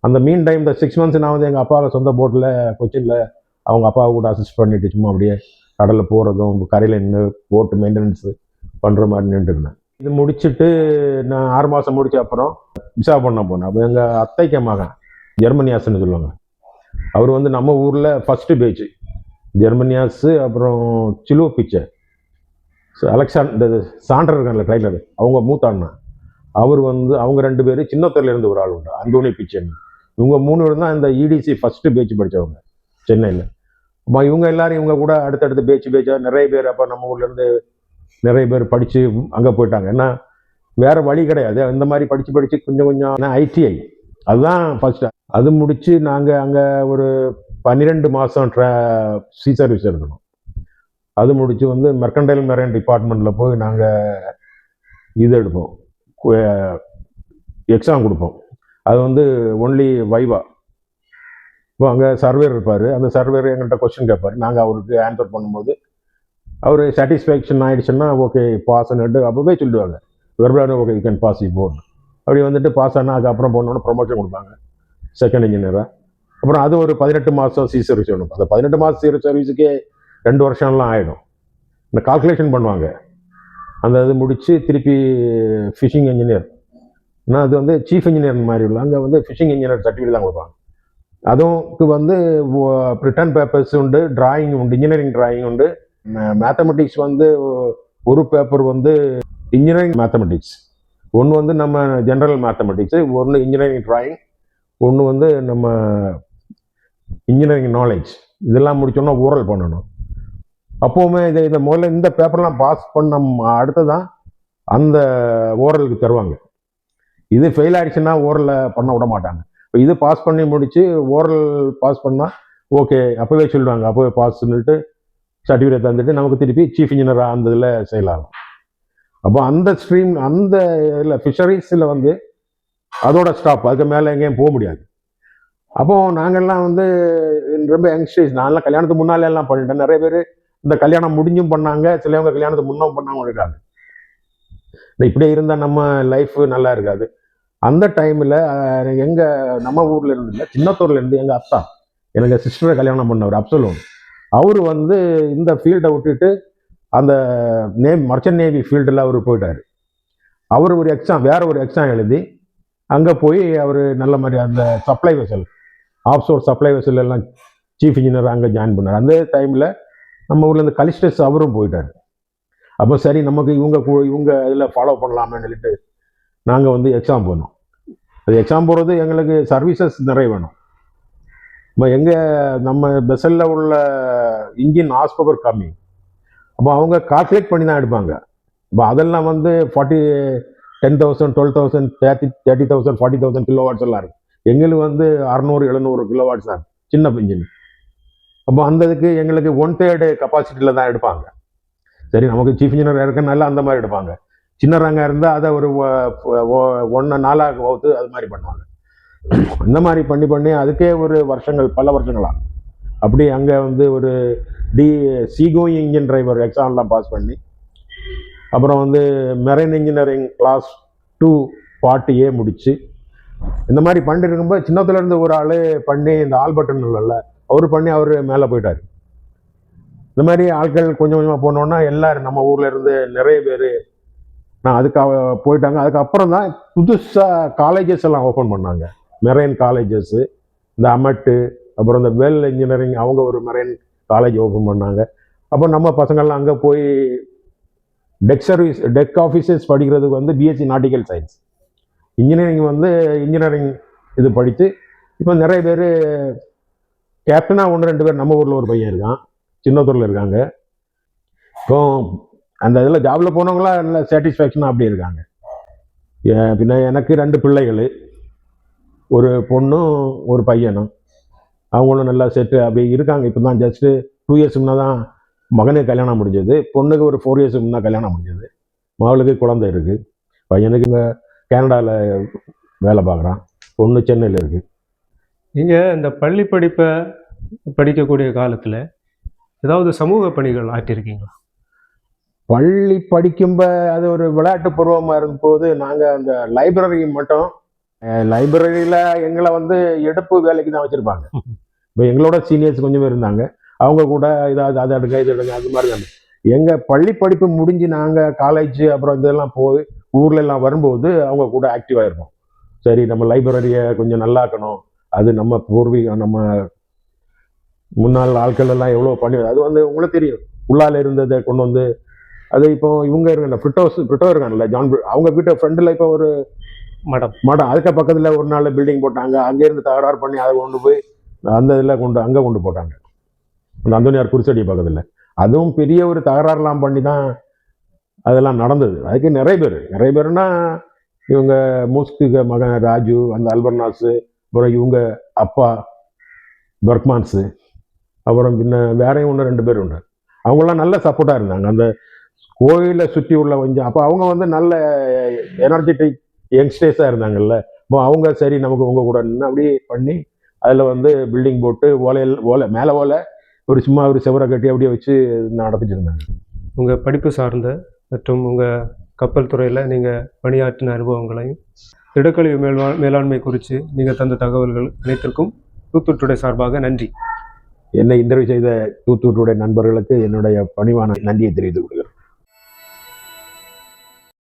அந்த மீன் டைம் இந்த 6 months நான் வந்து எங்கள் அப்பாவை சொந்த போட்டில் கொச்சினில் அவங்க அப்பாவை கூட அசிஸ்ட் பண்ணிட்டு சும்மா அப்படியே கடலில் போகிறதும் கரையில் நின்று போட்டு மெயின்டெனன்ஸு பண்ணுற மாதிரி நின்றுருந்தேன். இது முடிச்சுட்டு நான் 6 மாதம் முடிச்ச அப்புறம் விசாகப்பட்டினம் போனேன். அப்போ எங்கள் அத்தைக்கு மகன் ஜெர்மனியாஸ்ன்னு சொல்லுவாங்க, அவர் வந்து நம்ம ஊரில் ஃபஸ்ட்டு பேட்ச் ஜெர்மனியாஸு, அப்புறம் சிலுவ பிச்சை அலெக்சாண்டர் சாண்டர் இருக்காங்கல்ல ட்ரைலர், அவங்க மூத்த அண்ணா. அவர் வந்து அவங்க 2 பேர் சின்னத்தூர்லேருந்து ஒரு ஆள் உண்டு, அந்தோனி பிச்சைன்னு. இவங்க 3 பேர் தான் இந்த இடிசி ஃபஸ்ட்டு பேட்ச் படித்தவங்க சென்னையில். இவங்க எல்லாரும் இவங்க கூட அடுத்தடுத்து பேட்சாக நிறைய பேர் அப்போ நம்ம ஊர்லேருந்து நிறைய பேர் படித்து அங்கே போயிட்டாங்க. ஏன்னா வேறு வழி கிடையாது, இந்த மாதிரி படித்து கொஞ்சம் ஐடிஐ அதுதான் ஃபஸ்ட்டு. அது முடித்து நாங்கள் அங்கே ஒரு 12 மாதம் சி சர்வீஸ் எடுக்கணும். அது முடித்து வந்து மெர்கன்டைல் மெரைன் டிபார்ட்மெண்ட்டில் போய் நாங்கள் இது எடுப்போம், எக்ஸாம் கொடுப்போம். அது வந்து ஒன்லி வைவா. இப்போ அங்கே சர்வேர் இருப்பார், அந்த சர்வேர் எங்கள்கிட்ட கொஸ்டின் கேட்பார், நாங்கள் அவருக்கு ஆன்சர் பண்ணும்போது அவர் சாட்டிஸ்ஃபேக்ஷன் ஆகிடுச்சுன்னா ஓகே பாஸ்ன்னுட்டு அப்போவே சொல்லிடுவாங்க, வெர்பலான okay you can pass board. அப்படி வந்துட்டு பாஸ் ஆனால் அதுக்கப்புறம் போனோன்னு ப்ரொமோஷன் கொடுப்பாங்க செகண்ட் இன்ஜினியராக. அப்புறம் அது ஒரு 18 மாதம் சி சர்வீஸ் வேணும். அந்த 18 மாதம் சி சர்வீஸுக்கே 2 வருஷம்லாம் ஆகிடும். இந்த கால்குலேஷன் பண்ணுவாங்க. அந்த இது முடித்து திருப்பி ஃபிஷிங் இன்ஜினியர், ஆனால் அது வந்து சீஃப் இன்ஜினியர் மாதிரி உள்ள அங்கே வந்து ஃபிஷிங் இன்ஜினியர் சர்டிஃபிகேட் தான் கொடுப்பாங்க. அதுக்கு வந்து ரிட்டன் பேப்பர்ஸ் உண்டு, டிராயிங் உண்டு, இன்ஜினியரிங் டிராயிங் உண்டு. மேத்தமெட்டிக்ஸ் வந்து ஒரு பேப்பர் வந்து இன்ஜினியரிங் மேத்தமெட்டிக்ஸ், ஒன்று வந்து நம்ம ஜென்ரல் மேத்தமெட்டிக்ஸு, ஒன்று இன்ஜினியரிங் டிராயிங், ஒன்று வந்து நம்ம இன்ஜினியரிங் நாலேஜ். இதெல்லாம் முடிச்சோன்னா ஓரல் பண்ணணும். அப்போவுமே இதை முதல்ல இந்த பேப்பர்லாம் பாஸ் பண்ண அடுத்து தான் அந்த ஓரலுக்கு தருவாங்க. இது ஃபெயில் ஆகிடுச்சுன்னா ஓரலில் பண்ண விட மாட்டாங்க. இப்போ இது பாஸ் பண்ணி முடித்து ஓரல் பாஸ் பண்ணால் ஓகே அப்போவே சொல்லுவாங்க, அப்போவே பாஸ் சொல்லிட்டு சர்டிஃபிகேட் தந்துட்டு நமக்கு திருப்பி சீஃப் இன்ஜினியராக அந்த இதில் செயலாகும். அப்போ அந்த ஸ்ட்ரீம் அந்த இதில் ஃபிஷரிஸில் வந்து அதோட ஸ்டாப், அதுக்கு மேலே எங்கேயும் போக முடியாது. அப்போது நாங்கள்லாம் வந்து ரொம்ப யங்ஸ்டர்ஸ், நான்லாம் கல்யாணத்துக்கு முன்னாலே எல்லாம் பண்ணிட்டேன். நிறைய பேர் இந்த கல்யாணம் முடிஞ்சும் பண்ணாங்க, சிலவங்க கல்யாணத்துக்கு முன்னும் பண்ணாமல் இருக்காங்க. இப்படியே இருந்தால் நம்ம லைஃப் நல்லா இருக்காது. அந்த டைமில் நம்ம ஊரில் இருந்து இல்லை, சின்னத்தூர்லேருந்து எங்கள் அத்தா எனக்கு சிஸ்டரை கல்யாணம் பண்ணவர் அப்சலோன். அவர் வந்து இந்த ஃபீல்டை விட்டுட்டு அந்த மர்ச்சன்ட் நேவி ஃபீல்டில் அவர் போயிட்டார். அவர் ஒரு எக்ஸாம் வேற ஒரு எக்ஸாம் எழுதி அங்கே போய் அவர் நல்ல மாதிரி அந்த supply vessel offshore supply vessel எல்லாம் சீஃப் இன்ஜினியர் அங்கே ஜாயின் பண்ணார். அந்த டைமில் நம்ம ஊரில் இந்த கலிஸ்டஸ் அவரும் போயிட்டார். அப்போ சரி நமக்கு இவங்க இதில் ஃபாலோ பண்ணலாமேன்னு சொல்லிட்டு நாங்கள் வந்து எக்ஸாம் போனோம். அது எக்ஸாம் போகிறது எங்களுக்கு சர்வீசஸ் நிறைய வேணும். நம்ம பெசலில் உள்ள இன்ஜின் ஹார்ஸ் பவர் கம்மி, அப்போ அவங்க கால்குலேட் பண்ணி தான் எடுப்பாங்க. இப்போ அதெல்லாம் வந்து 10,000 12,000 30,000 40,000 கிலோவாட்ஸ் எல்லாம் இருக்குது. எங்களுக்கு வந்து 600 700 கிலோவாட்ஸ் தான் சின்ன இன்ஜின். அப்போ அந்த இதுக்கு எங்களுக்கு 1/3 கெப்பாசிட்டியில் தான் எடுப்பாங்க. சரி நமக்கு சீஃப் இன்ஜினியர் இருக்கனால அந்த மாதிரி எடுப்பாங்க. சின்ன ரங்கம் இருந்தால் அதை ஒரு 1 நாளாக வகுத்து அது மாதிரி பண்ணுவாங்க. இந்த மாதிரி பண்ணி பண்ணி அதுக்கே ஒரு வருஷங்கள், பல வருஷங்களா அப்படி அங்கே வந்து ஒரு சீகோயிங் இன்ஜின் டிரைவர் எக்ஸாம்லாம் பாஸ் பண்ணி அப்புறம் வந்து marine engineering class 2 part A முடிச்சு இந்த மாதிரி பண்ணிட்டு இருக்கும்போது சின்னத்துலேருந்து ஒரு ஆள் பண்ணி இந்த ஆல்பர்ட்டன் இல்லைல்ல அவர் பண்ணி அவர் மேலே போயிட்டார். இந்த மாதிரி ஆட்கள் கொஞ்சம் கொஞ்சமாக போனோன்னா எல்லாரும் நம்ம ஊரில் இருந்து நிறைய பேர் நான் அதுக்காக போயிட்டாங்க. அதுக்கப்புறம் தான் புதுசாக காலேஜஸ் எல்லாம் ஓப்பன் பண்ணாங்க. மெரைன் காலேஜஸ்ஸு, இந்த அமெட்டு, அப்புறம் இந்த வெல் இன்ஜினியரிங் அவங்க ஒரு மெரைன் காலேஜ் ஓப்பன் பண்ணாங்க. அப்போ நம்ம பசங்கள்லாம் அங்கே போய் டெக் ஆஃபீஸர்ஸ் படிக்கிறதுக்கு வந்து பிஎஸ்சி நாட்டிக்கல் சயின்ஸ், இன்ஜினியரிங் வந்து இன்ஜினியரிங் இது படித்து இப்போ நிறைய பேர் கேப்டனாக 1-2 பேர் நம்ம ஊரில் ஒரு பையன் இருக்கான், சின்னத்தூரில் இருக்காங்க. இப்போ அந்த இதில் ஜாபில் போனவங்களாம் நல்ல சாட்டிஸ்ஃபேக்ஷனாக அப்படி இருக்காங்க. பின்ன எனக்கு 2 பிள்ளைகள், ஒரு பொண்ணும் ஒரு பையனும், அவங்களும் நல்லா செட்டு அப்படி இருக்காங்க. இப்போ தான் ஜஸ்ட்டு 2 இயர்ஸ் முன்னே தான் மகனுக்கு கல்யாணம் முடிஞ்சது, பொண்ணுக்கு ஒரு 4 இயர்ஸ் முன்னே கல்யாணம் முடிஞ்சது, மகளுக்கு குழந்தை இருக்குது, பையனுக்கு இங்கே கனடாவில் வேலை பார்க்குறான், பொண்ணு சென்னையில் இருக்குது. நீங்கள் இந்த பள்ளி படிப்பை படிக்கக்கூடிய காலத்தில் ஏதாவது சமூக பணிகள் ஆற்றிருக்கீங்களா? பள்ளி படிக்கும்போது அது ஒரு விளையாட்டு பருவமாக இருக்கும்போது நாங்கள் அந்த லைப்ரரி மட்டும், லைப்ரரியில் எங்களை வந்து எடுப்பு வேலைக்கு தான் வச்சுருப்பாங்க. இப்போ எங்களோட சீனியர்ஸ் கொஞ்சம் பேர் இருந்தாங்க, அவங்க கூட இதாவது அதை எடுங்க இது எடுங்க அது மாதிரி தான். எங்கள் பள்ளி படிப்பு முடிஞ்சு நாங்கள் காலேஜ் அப்புறம் இதெல்லாம் போய் ஊரில் எல்லாம் வரும்போது அவங்க கூட ஆக்டிவாக இருப்போம். சரி நம்ம லைப்ரரியை கொஞ்சம் நல்லாக்கணும், அது நம்ம பூர்வீகம், நம்ம முன்னாள் ஆட்கள் எல்லாம் எவ்வளோ பண்ணி அது வந்து உங்களுக்கு தெரியும், உள்ளால இருந்ததை கொண்டு வந்து அது இப்போ இவங்க இருக்காங்க ஃப்ரிட்டோ இருக்காங்கல்ல ஜான், அவங்க வீட்டு ஃப்ரெண்டில் இப்போ ஒரு மடம் அதுக்கு பக்கத்தில் ஒரு நாள் பில்டிங் போட்டாங்க, அங்கேருந்து தகராறு பண்ணி அதை கொண்டு போய் அந்த இதில் அங்கே கொண்டு போட்டாங்க, அந்த அந்தோனியார் குருசடி பக்கத்தில். அதுவும் பெரிய ஒரு தகராறுலாம் பண்ணி தான் அதெல்லாம் நடந்தது. அதுக்கு நிறைய பேர்னா இவங்க மூஸ்க்கு மகன் ராஜு, அந்த அல்பர்னாஸு, அப்புறம் இவங்க அப்பா பர்க்மான்ஸு, அப்புறம் பின்ன வேறையும் 1-2 பேர் உண்டு. அவங்களாம் நல்ல சப்போர்ட்டாக இருந்தாங்க அந்த கோயிலை சுற்றி உள்ள கொஞ்சம். அப்போ அவங்க வந்து நல்ல எனர்ஜெட்டிக் யங்ஸ்டர்ஸாக இருந்தாங்கல்ல. இப்போ அவங்க சரி நமக்கு உங்கள் கூட நின்று அப்படி பண்ணி அதில் வந்து பில்டிங் போட்டு ஓலை மேலே ஒரு சும்மா ஒரு செவரை கட்டி அப்படியே வச்சு நடத்திட்டு இருந்தாங்க. உங்கள் படிப்பு சார்ந்த மற்றும் உங்கள் கப்பல் துறையில் நீங்கள் பணியாற்றின அனுபவங்களையும் திடக்கழிவு மேலாண்மை குறித்து நீங்கள் தந்த தகவல்கள் அனைத்திற்கும் தூத்துக்குடி டுடே சார்பாக நன்றி. என்னை இன்டர்வியூ செய்த தூத்துக்குடி டுடே நண்பர்களுக்கு என்னுடைய பணிவான நன்றியை தெரிவித்துக் கொள்கிறேன்.